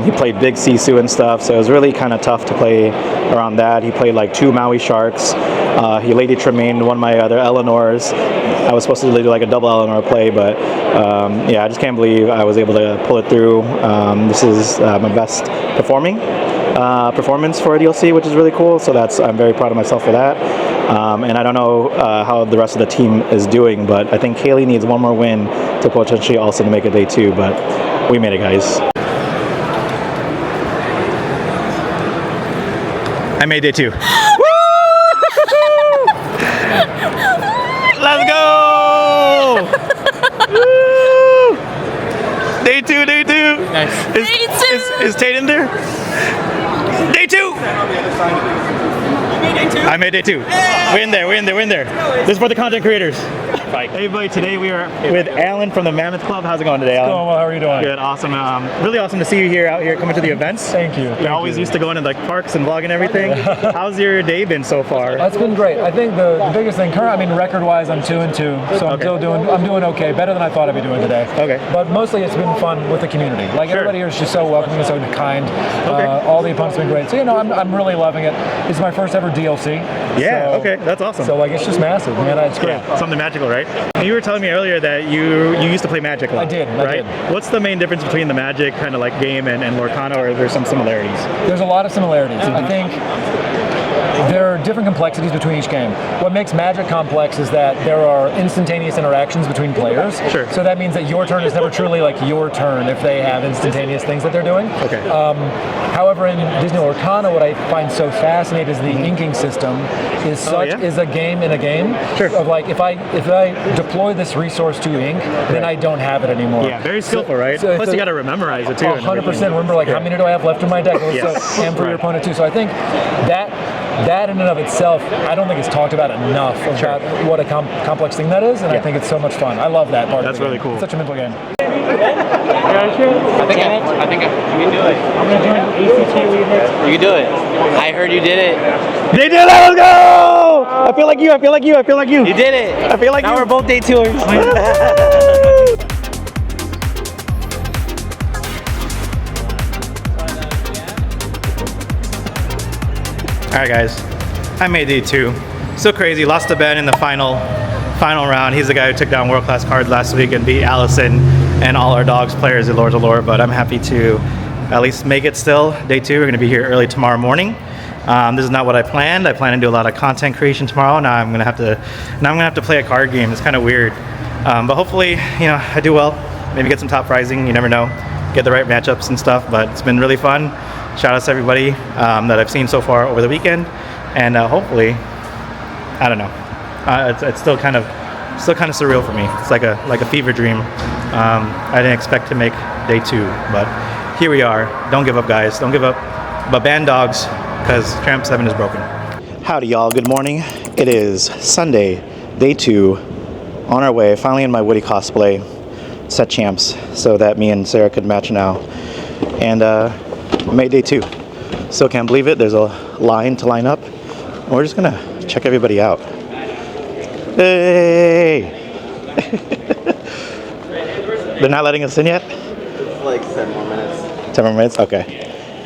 He played big Sisu and stuff, so it was really kind of tough to play around that. He played like 2 Maui sharks. He Lady Tremaine one of my other Eleanors. I was supposed to do like a double Eleanor play, but yeah, I just can't believe I was able to pull it through. This is my best performance for a DLC, which is really cool. So I'm very proud of myself for that. And I don't know how the rest of the team is doing, but I think Kaylee needs one more win to potentially also make it day 2. But we made it, guys. I made day 2. Let's go! Woo! Day 2. Nice. Is Tate in there? Day 2! I made day 2. We're in there. This is for the content creators. Hey everybody, today we are with Alan from the Mammoth Club. How's it going today, Alan? Going well, how are you doing? Good, awesome. Really awesome to see you out here coming to the events. Thank you. You're always used to going to like parks and vlogging everything. How's your day been so far? It's been great. I think the biggest thing, record-wise, I'm 2-2, so I'm doing okay, better than I thought I'd be doing today. Okay. But mostly it's been fun with the community. Like everybody here is just so welcoming, so kind. All the opponents have been great. So I'm really loving it. It's my first ever DLC. Yeah. Okay. That's awesome. So like it's just massive, man. It's great. Yeah, something magical, right? And you were telling me earlier that you used to play Magic a lot. I did. What's the main difference between the Magic kind of like game and Lorcana, or are there some similarities? There's a lot of similarities. I think there are different complexities between each game. What makes Magic complex is that there are instantaneous interactions between players. Sure. So that means that your turn is never truly like your turn if they have instantaneous things that they're doing. Okay. However, in Disney Lorcana, what I find so fascinating is the inking system is is a game in a game. Sure. Of like if I deploy this resource to ink, then I don't have it anymore. Yeah, very skillful, right? Plus you got to memorize it too. 100%. Remember, like how many do I have left in my deck? And for your opponent too. So I think that in and of itself, I don't think it's talked about enough about what a complex thing that is, and I think it's so much fun. I love that part. That's of the really game. cool. It's such a mental game. I think you can do it. I'm gonna join ACT next. You can do it. I heard you did it. They did it. Let's go! I feel like you. I feel like you. I feel like you. You did it. I feel like now you. we're both day tours. All right, guys. I made day 2. So crazy. Lost to Ben in the final round. He's the guy who took down World Class Cards last week and beat Allison and all our dogs players at Lords of Lore. But I'm happy to at least make it still. Day 2. We're going to be here early tomorrow morning. This is not what I planned. I plan to do a lot of content creation tomorrow. Now I'm gonna have to play a card game. It's kind of weird, but hopefully, I do well. Maybe get some top prizing. You never know. Get the right matchups and stuff. But it's been really fun. Shout out to everybody that I've seen so far over the weekend, and hopefully, I don't know. It's still kind of surreal for me. It's like a fever dream. I didn't expect to make day 2, but here we are. Don't give up, guys. Don't give up. But ban dogs, because Tramp 7 is broken. Howdy, y'all. Good morning. It is Sunday, day 2, on our way. Finally in my Woody cosplay, set champs, so that me and Sarah could match now. And made day 2. Still can't believe it. There's a line to line up. And we're just gonna check everybody out. Hey! They're not letting us in yet? It's like 10 more minutes. 10 more minutes? Okay.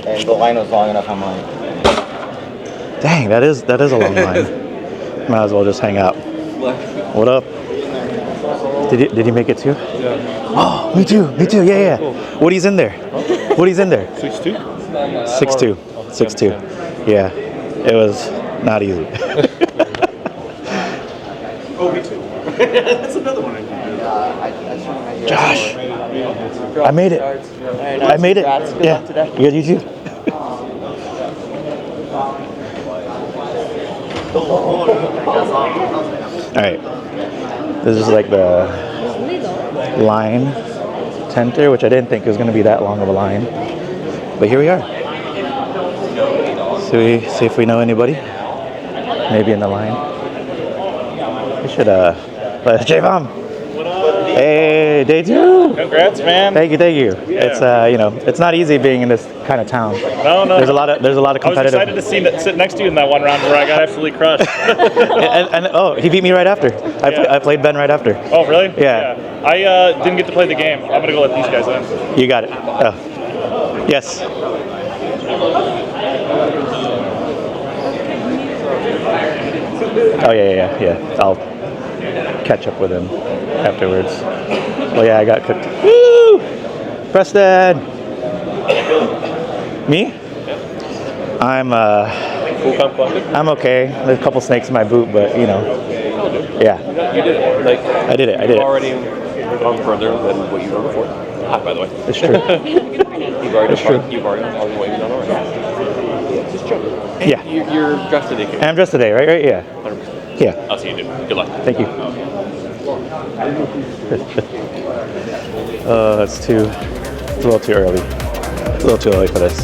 And the line was long enough. I'm like, dang, that is a long line. Might as well just hang out. What up? Did you make it too? Yeah. Oh, me too. Yeah. Woody's in there. Woody's in there. 6'2"? 6'2". 6'2". Yeah. It was not easy. Oh, me too. That's another one. Josh, I made it. I made it. Yeah. Good, you too. Alright, this is like the line tenter, which I didn't think was going to be that long of a line. But here we are. So we see if we know anybody. Maybe in the line. We should, JBaum. Hey, day 2. Congrats, man. Thank you. Yeah. It's not easy being in this kind of town. No. There's a lot of competitive. I was excited to sit next to you in that one round where I got absolutely crushed. and he beat me right after. I played Ben right after. Oh, really? Yeah. I didn't get to play the game. I'm gonna go let these guys in. You got it. Oh. Yes. Oh yeah. I'll catch up with him afterwards. Well, yeah, I got cooked. Woo! Preston! Me? I'm okay. There's a couple snakes in my boot, but yeah. You did it. Like, I did it. You've already gone further than what you were before. Hi, by the way. It's true. You've already done what you've done already. Yeah, just joking. Yeah. You're dressed today, Kate. I'm dressed today, right? Yeah. 100%. Yeah. I'll see you, dude. Good luck. Thank you. It's a little too early. It's a little too early for this.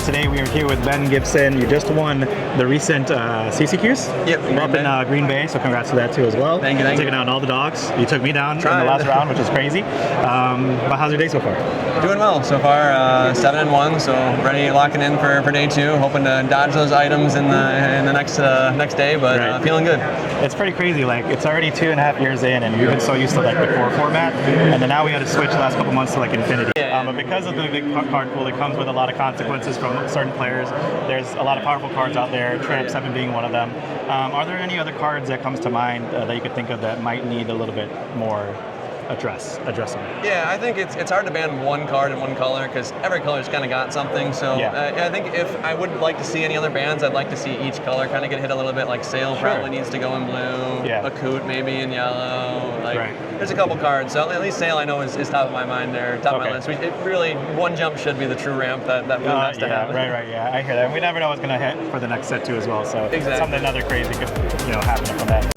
Today we are here with Ben Gibson. You just won the recent CCQs. Yep. Up in Green Bay, so congrats to that too as well. Thank you. Taking down all the dogs. You took me down in the last round, which is crazy. But how's your day so far? Doing well so far. 7-1, so ready, locking in for day 2. Hoping to dodge those items in the next day, but feeling good. It's pretty crazy. Like it's already 2.5 years in, and we've been so used to like the core format, and then now we had to switch the last couple months to like Infinity. But because of the big card pool, it comes with a lot of consequences from certain players. There's a lot of powerful cards out there. there, Tramp 7 being one of them. Are there any other cards that comes to mind that you could think of that might need a little bit more addressing? Yeah, I think it's hard to ban one card in one color because every color's kind of got something. So I think if I would like to see any other bans, I'd like to see each color kind of get hit a little bit. Like Sail probably needs to go in blue. Akut maybe in yellow. There's a couple cards. So at least Sail I know is top of my mind there, top of my list. It really, one jump should be the true ramp that blue has to have. Right, yeah, I hear that. We never know what's going to hit for the next set too as well. So something other crazy could happen from that.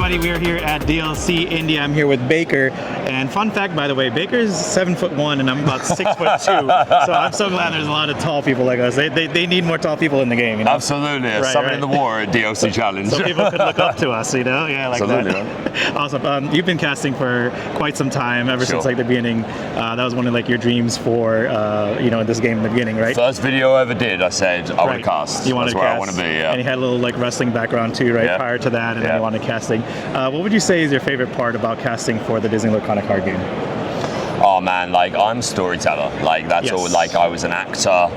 We are here at DLC Indy. I'm here with Baker, and fun fact, by the way, Baker's 7'1" and I'm about 6'2". So I'm so glad there's a lot of tall people like us. They need more tall people in the game. Absolutely, summon in the war at DLC Challenge. So people could look up to us, like absolutely, that. Awesome. You've been casting for quite some time, ever since the beginning. That was one of your dreams for this game in the beginning, right? First video I ever did, I said I would cast. You wanted That's where cast, I want to be. Yeah. And you had a little wrestling background too, right? Prior to that, and then you wanted casting. What would you say is your favorite part about casting for the Disney Lorcana card game? Oh man, I'm a storyteller. That's all. I was an actor.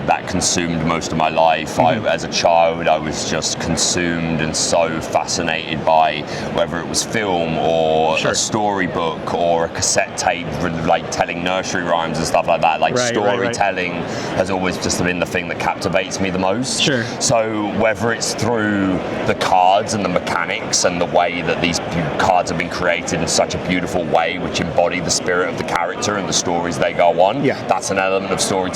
That consumed most of my life. As a child, I was just consumed and so fascinated by whether it was film or a storybook or a cassette tape, telling nursery rhymes and stuff like that. Storytelling has always just been the thing that captivates me the most. So whether it's through the cards and the mechanics and the way that these cards have been created in such a beautiful way, which embody the spirit of the character and the stories they go on. That's an element of storytelling.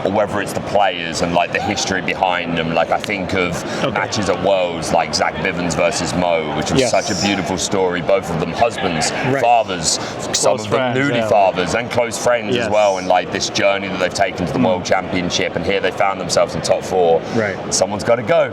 Or whether it's the players and the history behind them. I think of matches at Worlds like Zach Bivens versus Mo, which was such a beautiful story. Both of them husbands, fathers, some of them nudie fathers, and close friends as well. And this journey that they've taken to the World Championship, and here they found themselves in top 4. Someone's got to go.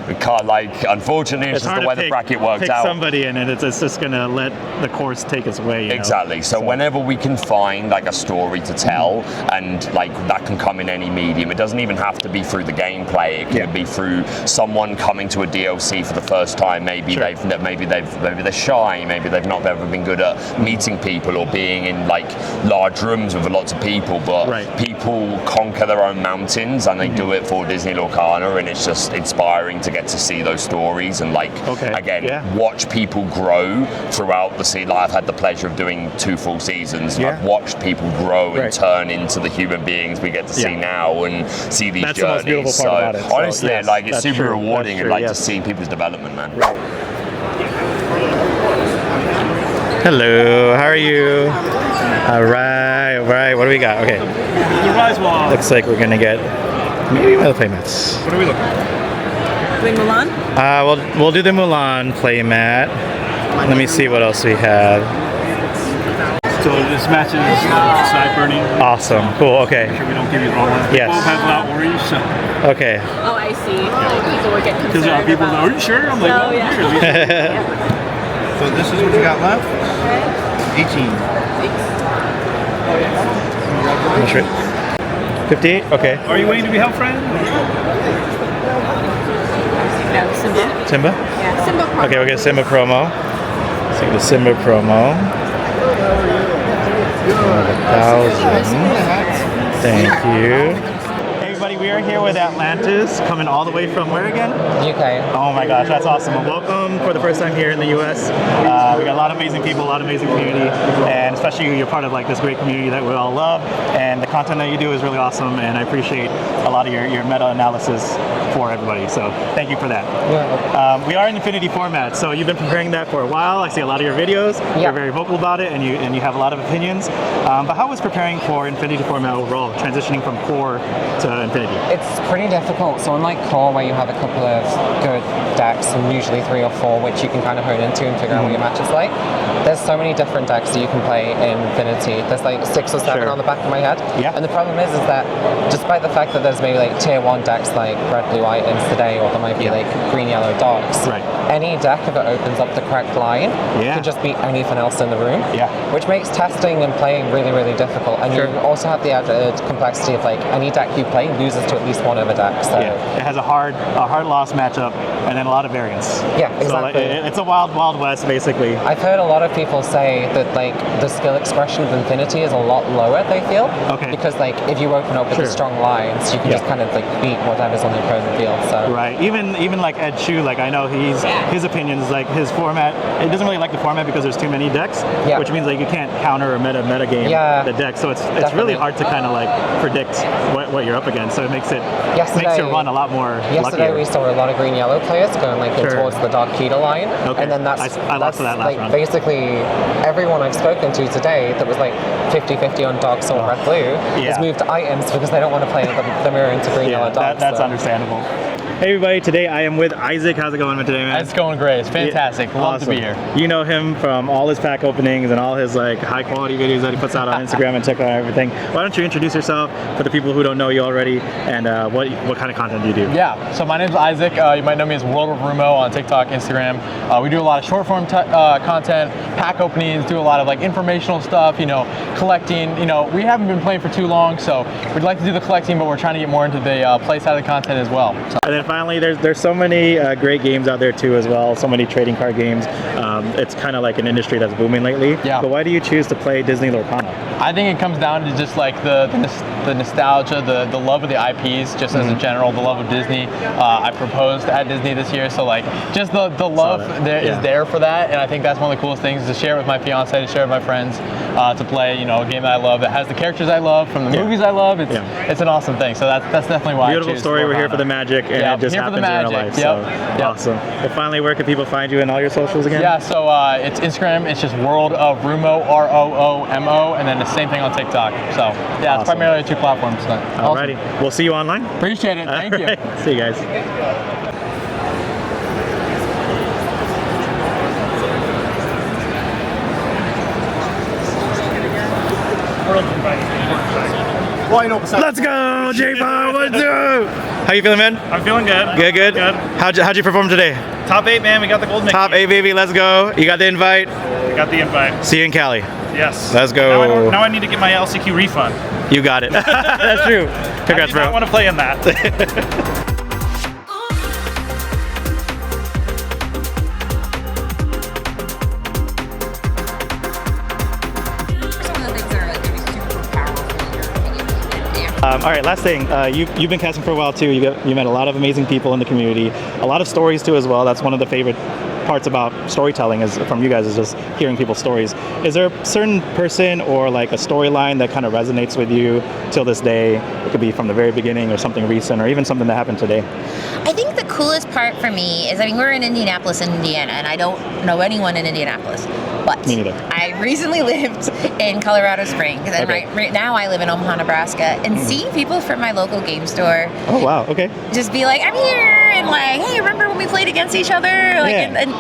We can't unfortunately it's just the way the bracket worked out. Somebody in it, it's just going to let the course take its way. Exactly. So whenever we can find a story to tell, and that can come in any medium. It doesn't even have to be through the gameplay. It can be through someone coming to a DLC for the first time. Maybe they're shy. Maybe they've not ever been good at meeting people or being in large rooms with lots of people. But people conquer their own mountains, and they do it for Disney Lorcana, and it's just inspiring to get to see those stories and watch people grow throughout the season. I've had the pleasure of doing 2 full seasons. I've watched people grow and turn into the human beings we get to see now and see these journeys. The most beautiful part about it. Honestly, it's super rewarding and just seeing people's development, man. Hello, how are you? All right. What do we got? Okay. Looks like we're gonna get maybe other playmats. What are we looking at? Doing Mulan? We'll do the Mulan playmat. Let me see what else we have. So this match is side burning. Awesome. Cool. Okay. Make sure we don't give you the wrong one. Yes. Both have loud worries. So. Okay. Oh, I see. People were getting concerned. Because people go, are you sure? I'm like, oh, yeah. So this is what you got left? 18. That's right. 58? Okay. Are you waiting to be help friend? No, Simba. Simba? Yeah, Simba promo. Okay, we'll get Simba promo. Let's see the Simba promo. 1,000. Thank you. Hey everybody, we are here with Atlantis, coming all the way from where again? UK. Oh my gosh, that's awesome. Well, welcome for the first time here in the US. We got a lot of amazing people, a lot of amazing community, and especially you're part of this great community that we all love, and the content that you do is really awesome, and I appreciate a lot of your meta-analysis for everybody, so thank you for that. We are in Infinity format, so you've been preparing that for a while. I see a lot of your videos. You're very vocal about it, and you have a lot of opinions. But how was preparing for Infinity format overall, transitioning from core to Infinity? It's pretty difficult. So unlike core, where you have a couple of good decks, and usually 3 or 4, which you can kind of hone into and figure out what your match is like, there's so many different decks that you can play in Infinity. There's 6 or 7 on the back of my head. And the problem is that despite the fact that there's maybe tier 1 decks like red, blue, items today, or there might be green, yellow, darks. Any deck, if it opens up the correct line, can just beat anything else in the room. Which makes testing and playing really, really difficult. And you also have the added complexity of any deck you play loses to at least one other deck. So it has a hard loss matchup and then a lot of variants. Yeah, exactly. So, like, it's a wild, wild west, basically. I've heard a lot of people say that like the skill expression of Infinity is a lot lower, they feel. Okay. Because like if you open up with the strong lines, you can just kind of like beat whatever's on the opposing field. So right. Even like Ed Chu, like I know his opinions, like his format, it doesn't really like the format because there's too many decks, which means like you can't counter or meta game the deck. So it's really hard to kind of like predict what you're up against. So it makes your run a lot more Yesterday luckier. we saw a lot of green-yellow players going like in towards the Dark Keto line, and then I lost to that last round. Basically everyone I've spoken to today that was like 50-50 on Dark Soul Red Blue has moved to items because they don't want to play the mirror into green-yellow Dark. That's understandable. Hey everybody, today I am with Isaac. How's it going today, man? It's going great. It's fantastic. Love to be here. You know him from all his pack openings and all his like high quality videos that he puts out on Instagram and TikTok and everything. Why don't you introduce yourself for the people who don't know you already, and what kind of content do you do? Yeah, so my name's Isaac. You might know me as WorldofRoomo on TikTok, Instagram. We do a lot of short form content, pack openings, do a lot of like informational stuff, collecting. We haven't been playing for too long, so we'd like to do the collecting, but we're trying to get more into the play side of the content as well. So. And then finally, there's so many great games out there too as well, so many trading card games. It's kind of like an industry that's booming lately. Yeah. But why do you choose to play Disney Lorcana? I think it comes down to just like the nostalgia, the love of the IPs, just as a general, the love of Disney. I proposed at Disney this year, so like just the love is there for that, and I think that's one of the coolest things, to share with my fiance, to share with my friends, to play a game that I love, that has the characters I love from the movies I love. It's an awesome thing, so that's definitely why Beautiful I choose story. Lorcana. We're here for the magic, and it just happens in real life. So awesome. Well, finally, where can people find you in all your socials again? Yeah, so it's Instagram. It's just WorldofRoomo, ROOMO, and then the same thing on TikTok. So yeah, it's primarily 2 platforms. Alrighty, we'll see you online. Appreciate it. Thank you. See you guys. Let's go, JBaum. Let's do. How you feeling, man? I'm feeling good. Good. How'd you perform today? Top 8, man. We got the gold. Top 8, baby. Let's go. You got the invite? We got the invite. See you in Cali. Yes. Let's go. Now I need to get my LCQ refund. You got it. That's true. Congrats, bro. I want to play in that. All right, last thing. You've been casting for a while too. You met a lot of amazing people in the community. A lot of stories too as well. That's one of the favorite parts about storytelling is from you guys is just hearing people's stories. Is there a certain person or like a storyline that kind of resonates with you till this day? It could be from the very beginning or something recent or even something that happened today. I think the coolest part for me is, we're in Indianapolis, Indiana, and I don't know anyone in Indianapolis. But me neither. I recently lived in Colorado Springs, and right now I live in Omaha, Nebraska, and seeing people from my local game store. Oh wow, okay. Just be like, I'm here, and like, hey, remember when we played against each other? Like, and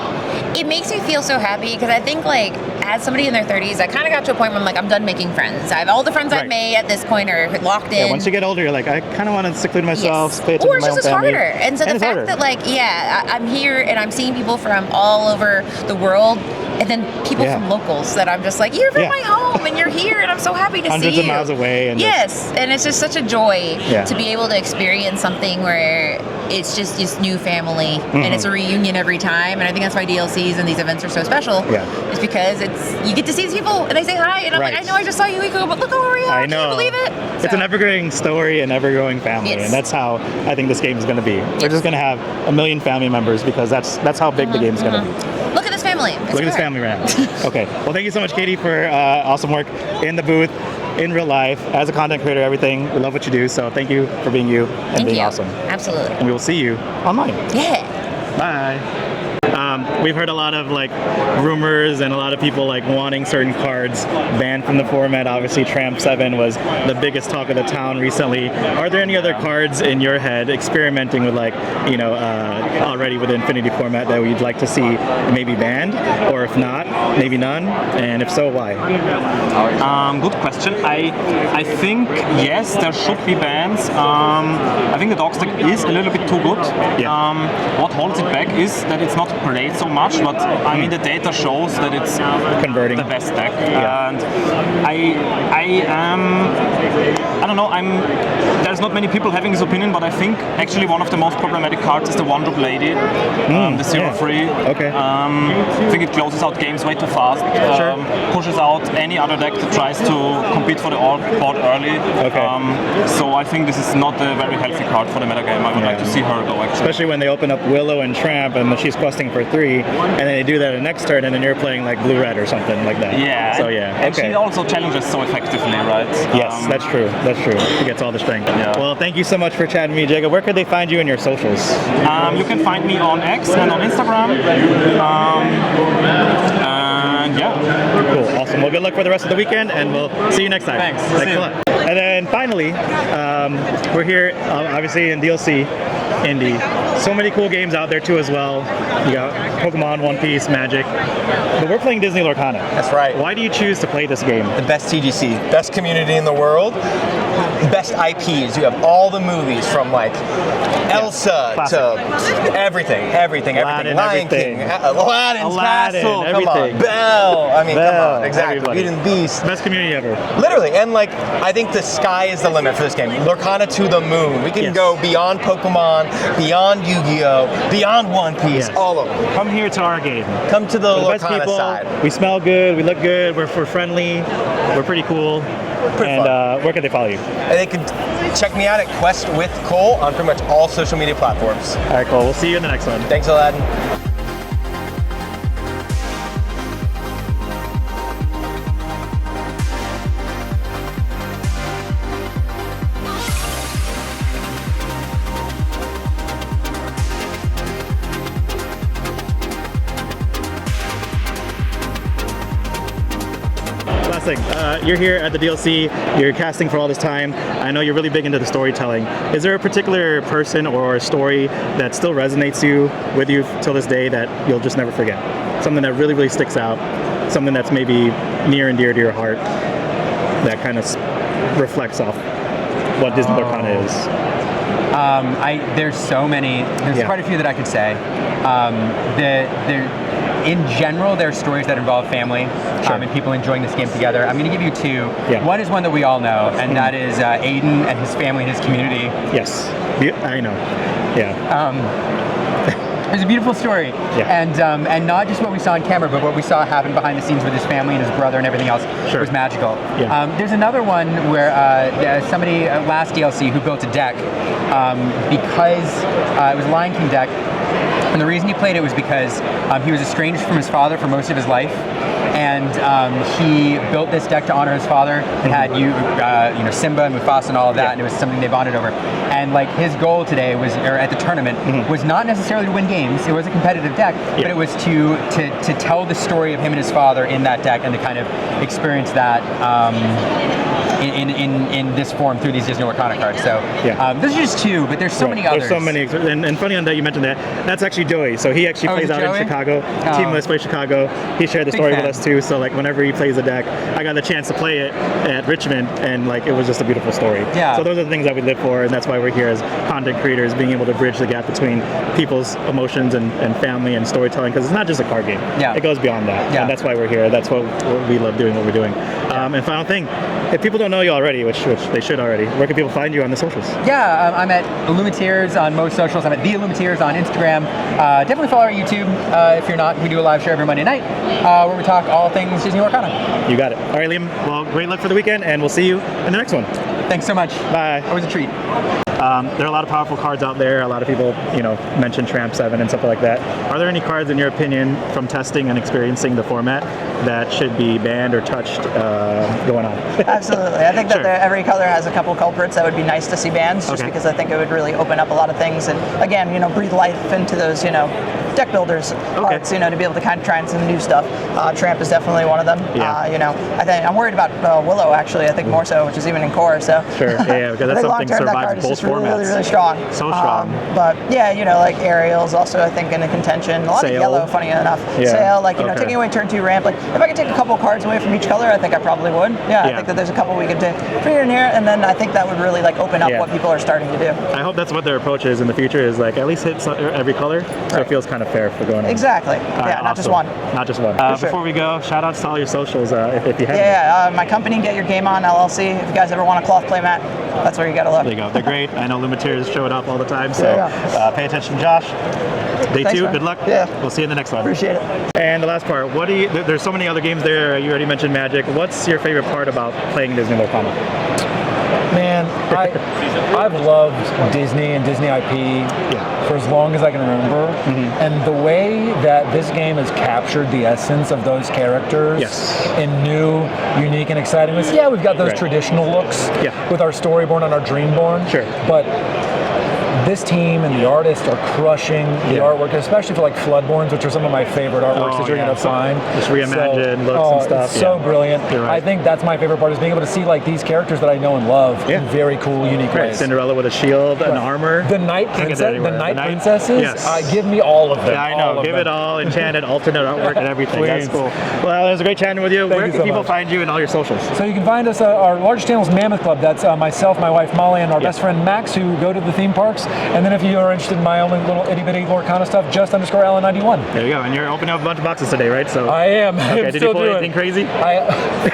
it makes me feel so happy because I think like as somebody in their 30s, I kind of got to a point where I'm like, I'm done making friends. All the friends I've made at this point are locked in. Yeah, once you get older, you're like, I kind of want to seclude myself, pay attention to my own family. Or it's just harder. And so the fact that like, I'm here and I'm seeing people from all over the world, and then people from locals that I'm just like, you're from my home and you're here and I'm so happy to Hundreds see you. Hundreds of miles away. And and it's just such a joy to be able to experience something where it's just this new family and it's a reunion every time. And I think that's why DLCs and these events are so special. Is because you get to see these people and they say hi and I'm like, I know I just saw you a week ago, but look over here. I know. Can you believe it? It's an ever-growing story and ever-growing family, and that's how I think this game is going to be. We're just going to have 1 million family members because that's how big the game is going to be. Look at this family. Look at this family right now. Okay. Well, thank you so much, Katie, for awesome work in the booth, in real life, as a content creator, everything. We love what you do, so thank you for being you and being awesome. Absolutely. And we will see you online. Yeah. Bye. We've heard a lot of like rumors and a lot of people like wanting certain cards banned from the format. Obviously, Tramp 7 was the biggest talk of the town recently. Are there any other cards in your head experimenting with like, already with the Infinity format that you'd like to see maybe banned? Or if not, maybe none? And if so, why? Good question. I think yes, there should be bans. I think the dog stack is a little bit too good. What holds it back is that it's not played so much, but I mean the data shows that it's converting the best deck. And I don't know. There's not many people having this opinion, but I think actually one of the most problematic cards is the One-Drop Lady, the 0/3. Okay. I think it closes out games way too fast. Pushes out any other deck that tries to compete for the board early. Okay. So I think this is not a very healthy card for the metagame. I would like to see her go actually. Especially when they open up Willow and Tramp and she's questing for 3, and then they do that the next turn, and then you're playing like blue-red or something like that. Yeah. So yeah. And she also challenges so effectively, right? Yes, that's true. That's true. She gets all the strength. Yeah. Well, thank you so much for chatting with me, Jacob. Where could they find you in your socials? You can find me on X and on Instagram. And yeah. Cool. Awesome. Well, good luck for the rest of the weekend, and we'll see you next time. Thanks. Thanks a lot. And then finally, we're here obviously in DLC Indy. So many cool games out there too as well. You got Pokemon, One Piece, Magic. But we're playing Disney Lorcana. That's right. Why do you choose to play this game? The best TGC, best community in the world, best IPs. You have all the movies from like Elsa to everything. Lion King, Aladdin's Castle, everything. Come on, Belle. I mean, come on, exactly. Everybody. Beauty and the Beast. Best community ever. Literally, and like, I think the sky is the limit for this game. Lorcana to the moon. We can go beyond Pokemon, beyond Yu-Gi-Oh, beyond One Piece, all of them. Come here to our game. Come to the We're Lorcana people, side. We smell good, we look good, we're friendly, we're pretty cool. Where can they follow you? And they can check me out at QuestWithKole on pretty much all social media platforms. All right, Cole. We'll see you in the next one. Thanks, Aladdin. You're here at the DLC, you're casting for all this time. I know you're really big into the storytelling. Is there a particular person or a story that still resonates with you till this day that you'll just never forget? Something that really, really sticks out, something that's maybe near and dear to your heart that kind of reflects off what Disney Lorcana is? There's so many, there's quite a few that I could say. In general, there are stories that involve family and people enjoying this game together. I'm going to give you 2. One is one that we all know, and that is Aiden and his family and his community. Yes, I know. It's a beautiful story, and not just what we saw on camera, but what we saw happen behind the scenes with his family and his brother and everything else was magical. There's another one where somebody last DLC who built a deck because it was a Lion King deck. And the reason he played it was because he was estranged from his father for most of his life, and he built this deck to honor his father. It had Simba and Mufasa and all of that, and it was something they bonded over. And like his goal today was, or at the tournament, was not necessarily to win games. It was a competitive deck, but it was to tell the story of him and his father in that deck, and to kind of experience that. In this form through these Disney Lorcana cards. So those are just 2, but there's so many others. There's so many, and funny on that you mentioned that. That's actually Joey. So he actually plays out in Chicago. Team Let's Play Chicago. He shared the story with us too. So like whenever he plays a deck, I got the chance to play it at Richmond, and like it was just a beautiful story. So those are the things that we live for, and that's why we're here as content creators, being able to bridge the gap between people's emotions and family and storytelling, because it's not just a card game. It goes beyond that, and that's why we're here. That's what we love doing. What we're doing. And final thing, if people don't know you already, which they should already, where can people find you on the socials? I'm at Illumiteers on most socials. I'm at the Illumiteers on Instagram. Definitely follow our YouTube if you're not. We do a live show every Monday night where we talk all things Disney Lorcana. You got it. All right, Liam. Well, great luck for the weekend, and we'll see you in the next one. Thanks so much. Bye. Always a treat. There are a lot of powerful cards out there. A lot of people, mention Tramp 7 and stuff like that. Are there any cards, in your opinion, from testing and experiencing the format, that should be banned or touched going on? Absolutely. I think that every color has a couple culprits that would be nice to see bans, just because I think it would really open up a lot of things, and again, breathe life into those, deck builders cards, to be able to kind of try and some new stuff. Tramp is definitely one of them. I think I'm worried about Willow, actually. I think more so, which is even in core. So because that's something survives both formats. Really strong. So strong. But like Ariel's also, I think, in a contention. A lot of yellow, funny enough. Sail, taking away turn 2 ramp. Like if I could take a couple cards away from each color, I think I probably would. I think that there's a couple we could take from here and here, and then I think that would really open up what people are starting to do. I hope that's what their approach is in the future. Is at least hit every color, so it feels kind of affair for going on. Exactly. Yeah, not just one. Not just one. For sure. Before we go, shout outs to all your socials if you have. Yeah, my company, Get Your Game On LLC. If you guys ever want a cloth playmat, that's where you gotta look. There you go. They're great. I know Illumiteers showed up all the time, so pay attention, Josh. Day Thanks, 2, man. good luck. Yeah. We'll see you in the next one. Appreciate it. And the last part, what do you? There's so many other games there. You already mentioned Magic. What's your favorite part about playing Disney Lorcana? Man, I've loved Disney and Disney IP for as long as I can remember. And the way that this game has captured the essence of those characters in new, unique, and exciting ways. Yeah, we've got those traditional looks with our Storyborn and our Dreamborn. Sure. But this team and the artists are crushing the artwork, especially for like Floodborns, which are some of my favorite artworks that you're going to find. Just reimagined looks and stuff. It's so brilliant. I think that's my favorite part, is being able to see like these characters that I know and love in very cool, unique ways. Cinderella with a shield and armor. The Night Princesses, give me all of them. Yeah, I know. Give it all, enchanted, alternate artwork and everything. That's cool. Well, it was a great chatting with you. Where can people find you and all your socials? So you can find us, our largest channel is Mammoth Club. That's myself, my wife Molly, and our best friend Max, who go to the theme parks. And then if you are interested in my only little itty bitty Lorcana stuff, just_Alan91. There you go. And you're opening up a bunch of boxes today, right? So I am. Okay. Did you pull anything crazy?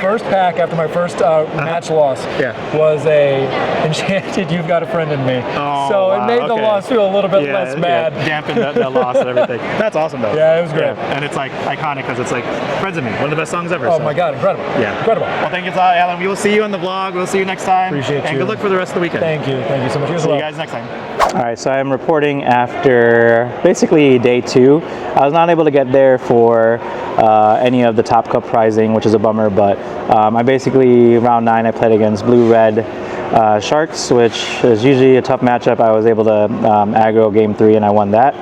First pack after my first match loss was a enchanted You've Got a Friend in Me. So it made the loss feel a little bit less mad. Dampened the loss and everything. That's awesome though. Yeah, it was great. And it's like iconic because it's like Friends of Me, one of the best songs ever. Oh my God, incredible. Yeah. Incredible. Well, thank you, Alan. We will see you on the vlog. We'll see you next time. Appreciate you. And good luck for the rest of the weekend. Thank you. Thank you so much. See you guys next time. All right, so I'm reporting after basically day 2. I was not able to get there for any of the Top Cup prizing, which is a bummer, but I basically, round 9, I played against Blue-Red Sharks, which is usually a tough matchup. I was able to aggro game 3 and I won that.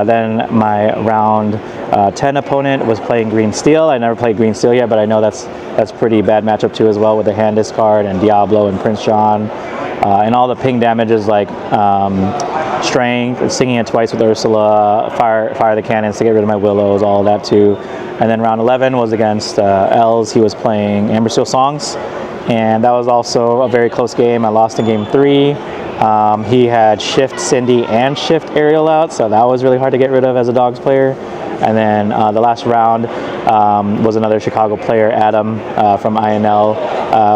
Then my round 10 opponent was playing Green Steel. I never played Green Steel yet, but I know that's pretty bad matchup too as well, with the hand discard and Diablo and Prince John. And all the ping damages like Strength, Singing It Twice with Ursula, Fire the Cannons to get rid of my Willows, all of that too. And then round 11 was against Els. He was playing Amber Steel Songs, and that was also a very close game. I lost in game 3. He had Shift Cindy and Shift Ariel out, so that was really hard to get rid of as a Dogs player. And then the last round was another Chicago player, Adam from INL.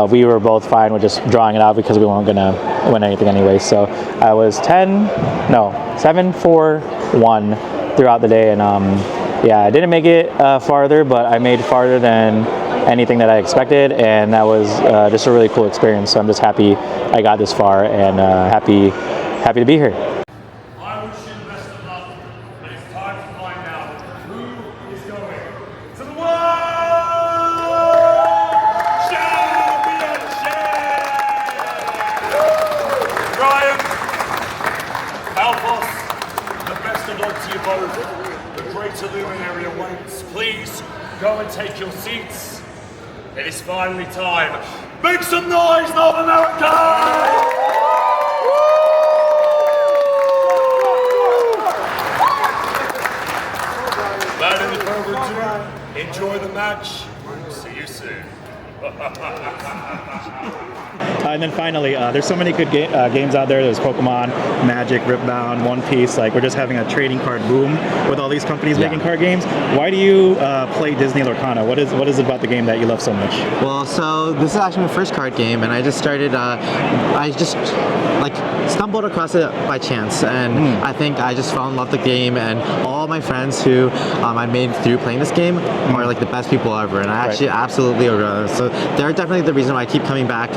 We were both fine with just drawing it out because we weren't going to win anything anyway. So I was 7-4-1 throughout the day. And yeah, I didn't make it farther, but I made farther than anything that I expected. And that was just a really cool experience. So I'm just happy I got this far and happy to be here. Illumineer awaits. Please go and take your seats. It is finally time. Make some noise, North America! Without any further ado, enjoy the match. See you soon. And then finally, there's so many good games out there. There's Pokemon, Magic, Ripbound, One Piece. Like, we're just having a trading card boom with all these companies making card games. Why do you play Disney Lorcana? What is it about the game that you love so much? Well, so this is actually my first card game, and I just started. I just stumbled across it by chance, and I think I just fell in love with the game. And all my friends who I made through playing this game are like the best people ever, and I actually absolutely adore them. So they're definitely the reason why I keep coming back.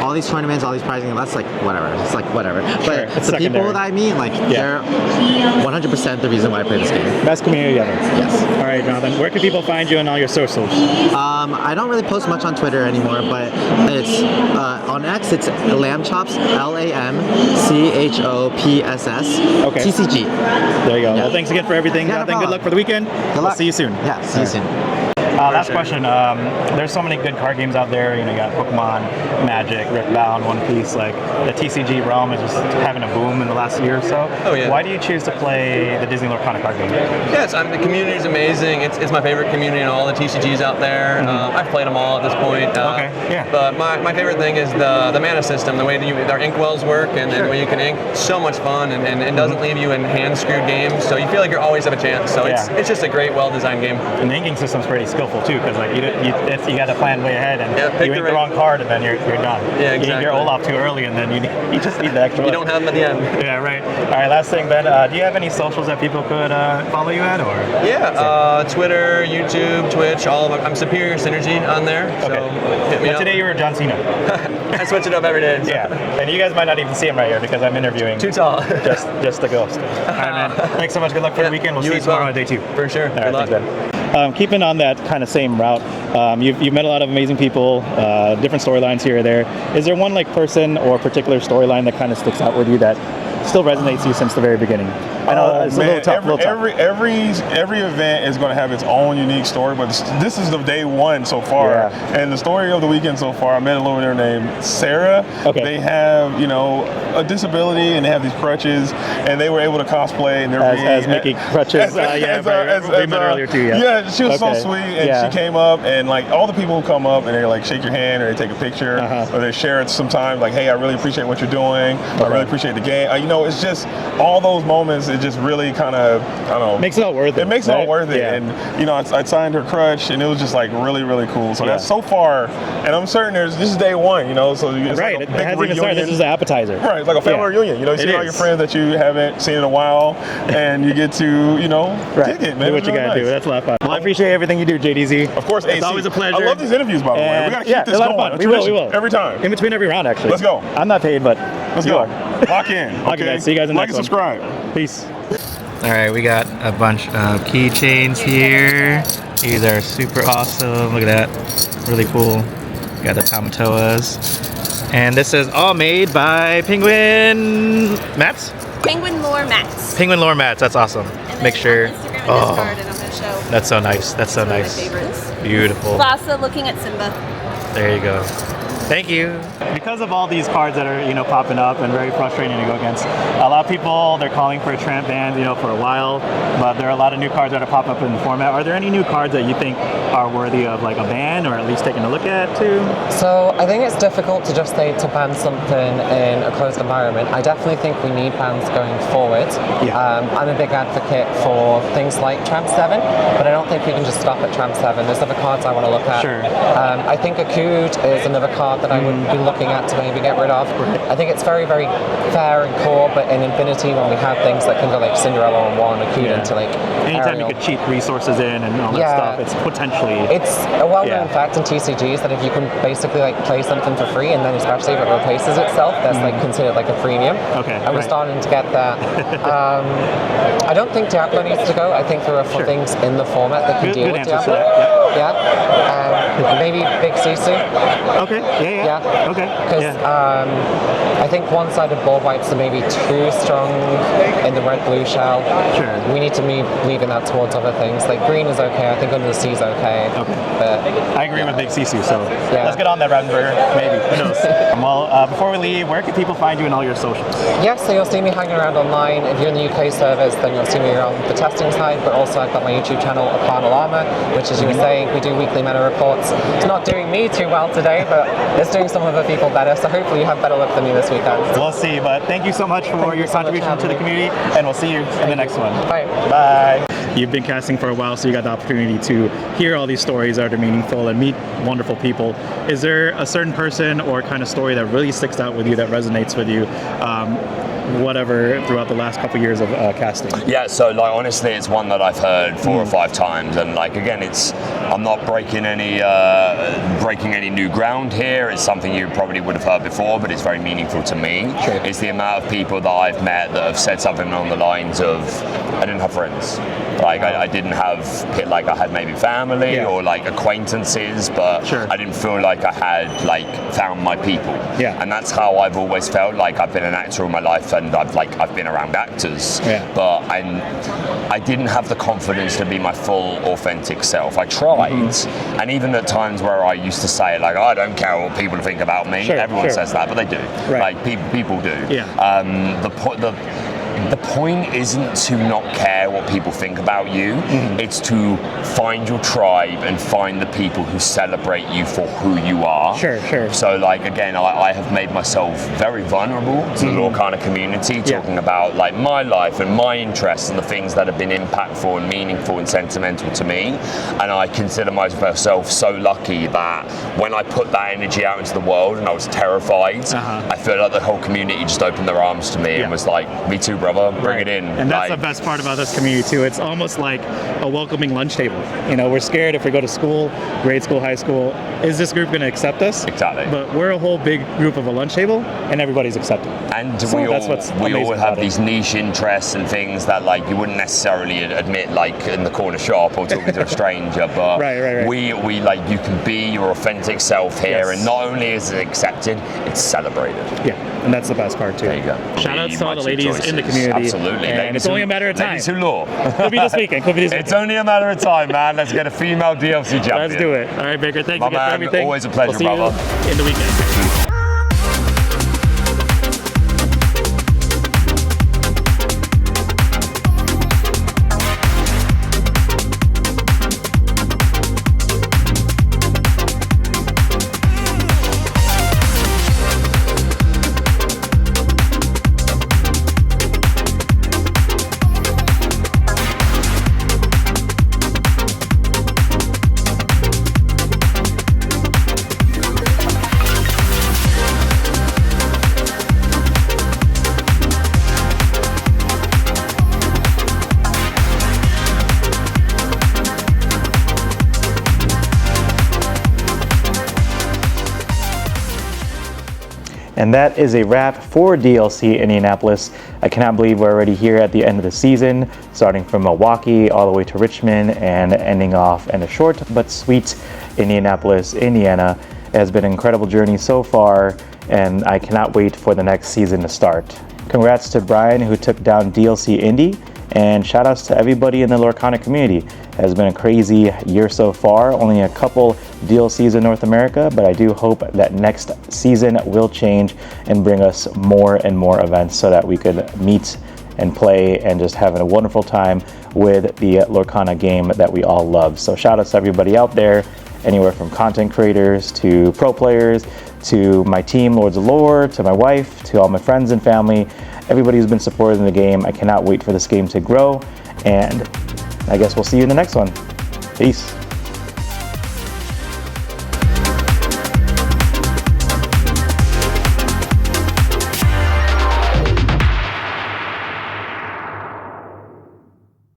All these tournaments, all these prizing, that's like whatever. It's like whatever. But the people that I meet, like they're 100% the reason why I play this game. Best community ever. Yes. All right, Jonathan. Where can people find you on all your socials? I don't really post much on Twitter anymore, but it's on X. It's LambChops, LAMCHOPSS. Okay. TCG. There you go. Yeah. Well, thanks again for everything, Jonathan. Good luck for the weekend. Good luck. We'll see you soon. Yeah. See you soon. Last question. There's so many good card games out there. You know, you got Pokemon, Magic, Riftbound, One Piece. Like the TCG realm is just having a boom in the last year or so. Oh yeah. Why do you choose to play the Disney Lorcana card game? Yes, the community is amazing. It's my favorite community in all the TCGs out there. I've played them all at this point. Okay. Yeah. But my favorite thing is the mana system, the way that our inkwells work, and the way you can ink. So much fun, and it doesn't leave you in hand-screwed games. So you feel like you always have a chance. So it's just a great, well-designed game. And the inking system's pretty skillful too, because like you got to plan way ahead, and you ink the wrong card, and then you're done. Yeah, exactly. You ink your Olaf too early, and then you just need the extra. You don't have them at the end. Yeah, right. All right, last thing, Ben. Do you have any socials that people could follow you at, or? Yeah, Twitter, YouTube, Twitch, all of them. I'm Superior Synergy on there. So hit me up. Today you were John Cena. I switch it up every day. So. Yeah, and you guys might not even see him right here because I'm interviewing. Too tall. just the ghost. All right, man. Thanks so much. Good luck for the weekend. We'll see you tomorrow on day 2. For sure. All right, Good luck. thanks, Ben. Keeping on that kind of same route, you've met a lot of amazing people, different storylines here or there. Is there one like person or particular storyline that kind of sticks out with you that still resonates with you since the very beginning? I know it's a little tough. Every event is going to have its own unique story, but this is the day one so far. Yeah. And the story of the weekend so far, I met a Illumineer named Sarah. Okay. They have, a disability and they have these crutches, and they were able to cosplay. And as Mickey crutches. We met earlier too. Yeah, she was so sweet, and she came up, and like all the people who come up and they like shake your hand or they take a picture or they share it sometimes. Like, hey, I really appreciate what you're doing. I really appreciate the game. It's just all those moments. It just really kind of, I don't know, makes it all worth it. It makes it all worth it. Yeah. And I signed her crutch, and it was just like really, really cool. So that's so far, and I'm certain this is day one. So it's right. Like a it big hasn't even started. This is an appetizer. Right. It's like a family reunion. You see all your friends that you haven't seen in a while, and you get to kick it, man. Do what you gotta do. That's a lot of fun. Well, I appreciate everything you do, JDZ. Of course, it's always a pleasure. I love these interviews, by the way. We gotta keep this going. We will. Every time. In between every round, actually. Let's go. I'm not paid, but let's go. Lock in. Okay. Guys. See you guys in the next one. Like and subscribe. Peace. All right, we got a bunch of keychains here. These are super awesome. Look at that. Really cool. We got the Tamatoas. And this is all made by Penguin Mats? Penguin Lore Mats. Penguin Lore Mats. That's awesome. Make sure. Oh, and I'm going to show. That's so nice. That's so nice. My favorites. Beautiful. Lhasa looking at Simba. There you go. Thank you. Because of all these cards that are, popping up and very frustrating to go against, a lot of people, they're calling for a tramp ban, for a while, but there are a lot of new cards that are popping up in the format. Are there any new cards that you think are worthy of like a ban or at least taking a look at too? So I think it's difficult to just say to ban something in a closed environment. I definitely think we need bans going forward. Yeah. I'm a big advocate for things like Tramp 7, but I don't think we can just stop at Tramp 7. There's other cards I want to look at. Sure. I think Akud is another card that I would be looking at to maybe get rid of. I think it's very, very fair and core, but in Infinity, when we have things that can go like Cinderella on one, Akud into like anytime Ariel. you could cheat resources in and all that stuff, it's potentially. It's a well-known fact in TCGs that if you can basically like play something for free, and then especially if it replaces itself, that's like considered like a premium. Okay. And we're starting to get that. I don't think Diablo needs to go. I think there are things in the format that can deal with Diablo. Maybe Big Sisu. Okay. Yeah. Okay. Because I think one-sided ball wipes are maybe too strong in the red-blue shell. Sure. We need to be leaving that towards other things. Like green is okay. I think Under the Sea is okay. But I agree with Big Sisu. So let's get on that Ravensburger. Maybe. Who knows? Well, before we leave, where can people find you in all your socials? Yes, so you'll see me hanging around online. If you're in the UK servers, then you'll see me around the testing side. But also, I've got my YouTube channel, Apana Llama, which, as you were saying, we do weekly meta reports. It's not doing me too well today, but it's doing some other people better. So hopefully, you have better luck than me this weekend. We'll see. But thank you so much for your contribution to the community, and we'll see you in the next one. Bye. Bye. You've been casting for a while, so you got the opportunity to hear all these stories that are meaningful and meet wonderful people. Is there a certain person or kind of story that really sticks out with you, that resonates with you, whatever, throughout the last couple years of casting? Yeah, so like honestly, it's one that I've heard 4 or 5 times, and like again, I'm not breaking any new ground here. It's something you probably would have heard before, but it's very meaningful to me. Sure. It's the amount of people that I've met that have said something along the lines of, I didn't have friends. Like I didn't have, like I had maybe family or like acquaintances, but I didn't feel like I had like found my people. Yeah. And that's how I've always felt. Like I've been an actor all my life, and I've been around actors, but I didn't have the confidence to be my full authentic self. I tried. right. And even at times where I used to say, like, I don't care what people think about me, everyone says that, but they do. Like, people do. The point isn't to not care what people think about you, it's to find your tribe and find the people who celebrate you for who you are. So, like, again, I have made myself very vulnerable to the Lorcana community, talking about, like, my life and my interests and the things that have been impactful and meaningful and sentimental to me. And I consider myself so lucky that when I put that energy out into the world and I was terrified, I feel like the whole community just opened their arms to me and was like, me too, brother. Bring it in. And that's the best part about this community too. It's almost like a welcoming lunch table. You know, we're scared if we go to school, grade school, high school, is this group going to accept us? Exactly. But we're a whole big group of a lunch table, and everybody's accepted. And so we all have these niche interests and things that, like, you wouldn't necessarily admit, like in the corner shop or talking to a stranger. But we like, you can be your authentic self here, and not only is it accepted, it's celebrated. Yeah, and that's the best part too. There you go. Shout out to all the ladies in the community. Absolutely. And it's only a matter of time. Ladies who lore. Could be this weekend. It's only a matter of time, man. Let's get a female DLC champion. Let's do it. All right, Baker. Thanks again for everything. Always a pleasure, we'll see brother. You in the weekend. And that is a wrap for DLC Indianapolis. I cannot believe we're already here at the end of the season, starting from Milwaukee all the way to Richmond and ending off in a short but sweet Indianapolis, Indiana. It has been an incredible journey so far, and I cannot wait for the next season to start. Congrats to Brian, who took down DLC Indy, and shout outs to everybody in the Lorcana community. It has been a crazy year so far, only a couple DLCs in North America, but I do hope that next season will change and bring us more and more events so that we could meet and play and just have a wonderful time with the Lorcana game that we all love. So shout outs to everybody out there, anywhere from content creators to pro players, to my team, Lords of Lore, to my wife, to all my friends and family, everybody who's been supporting the game. I cannot wait for this game to grow, and I guess we'll see you in the next one. Peace.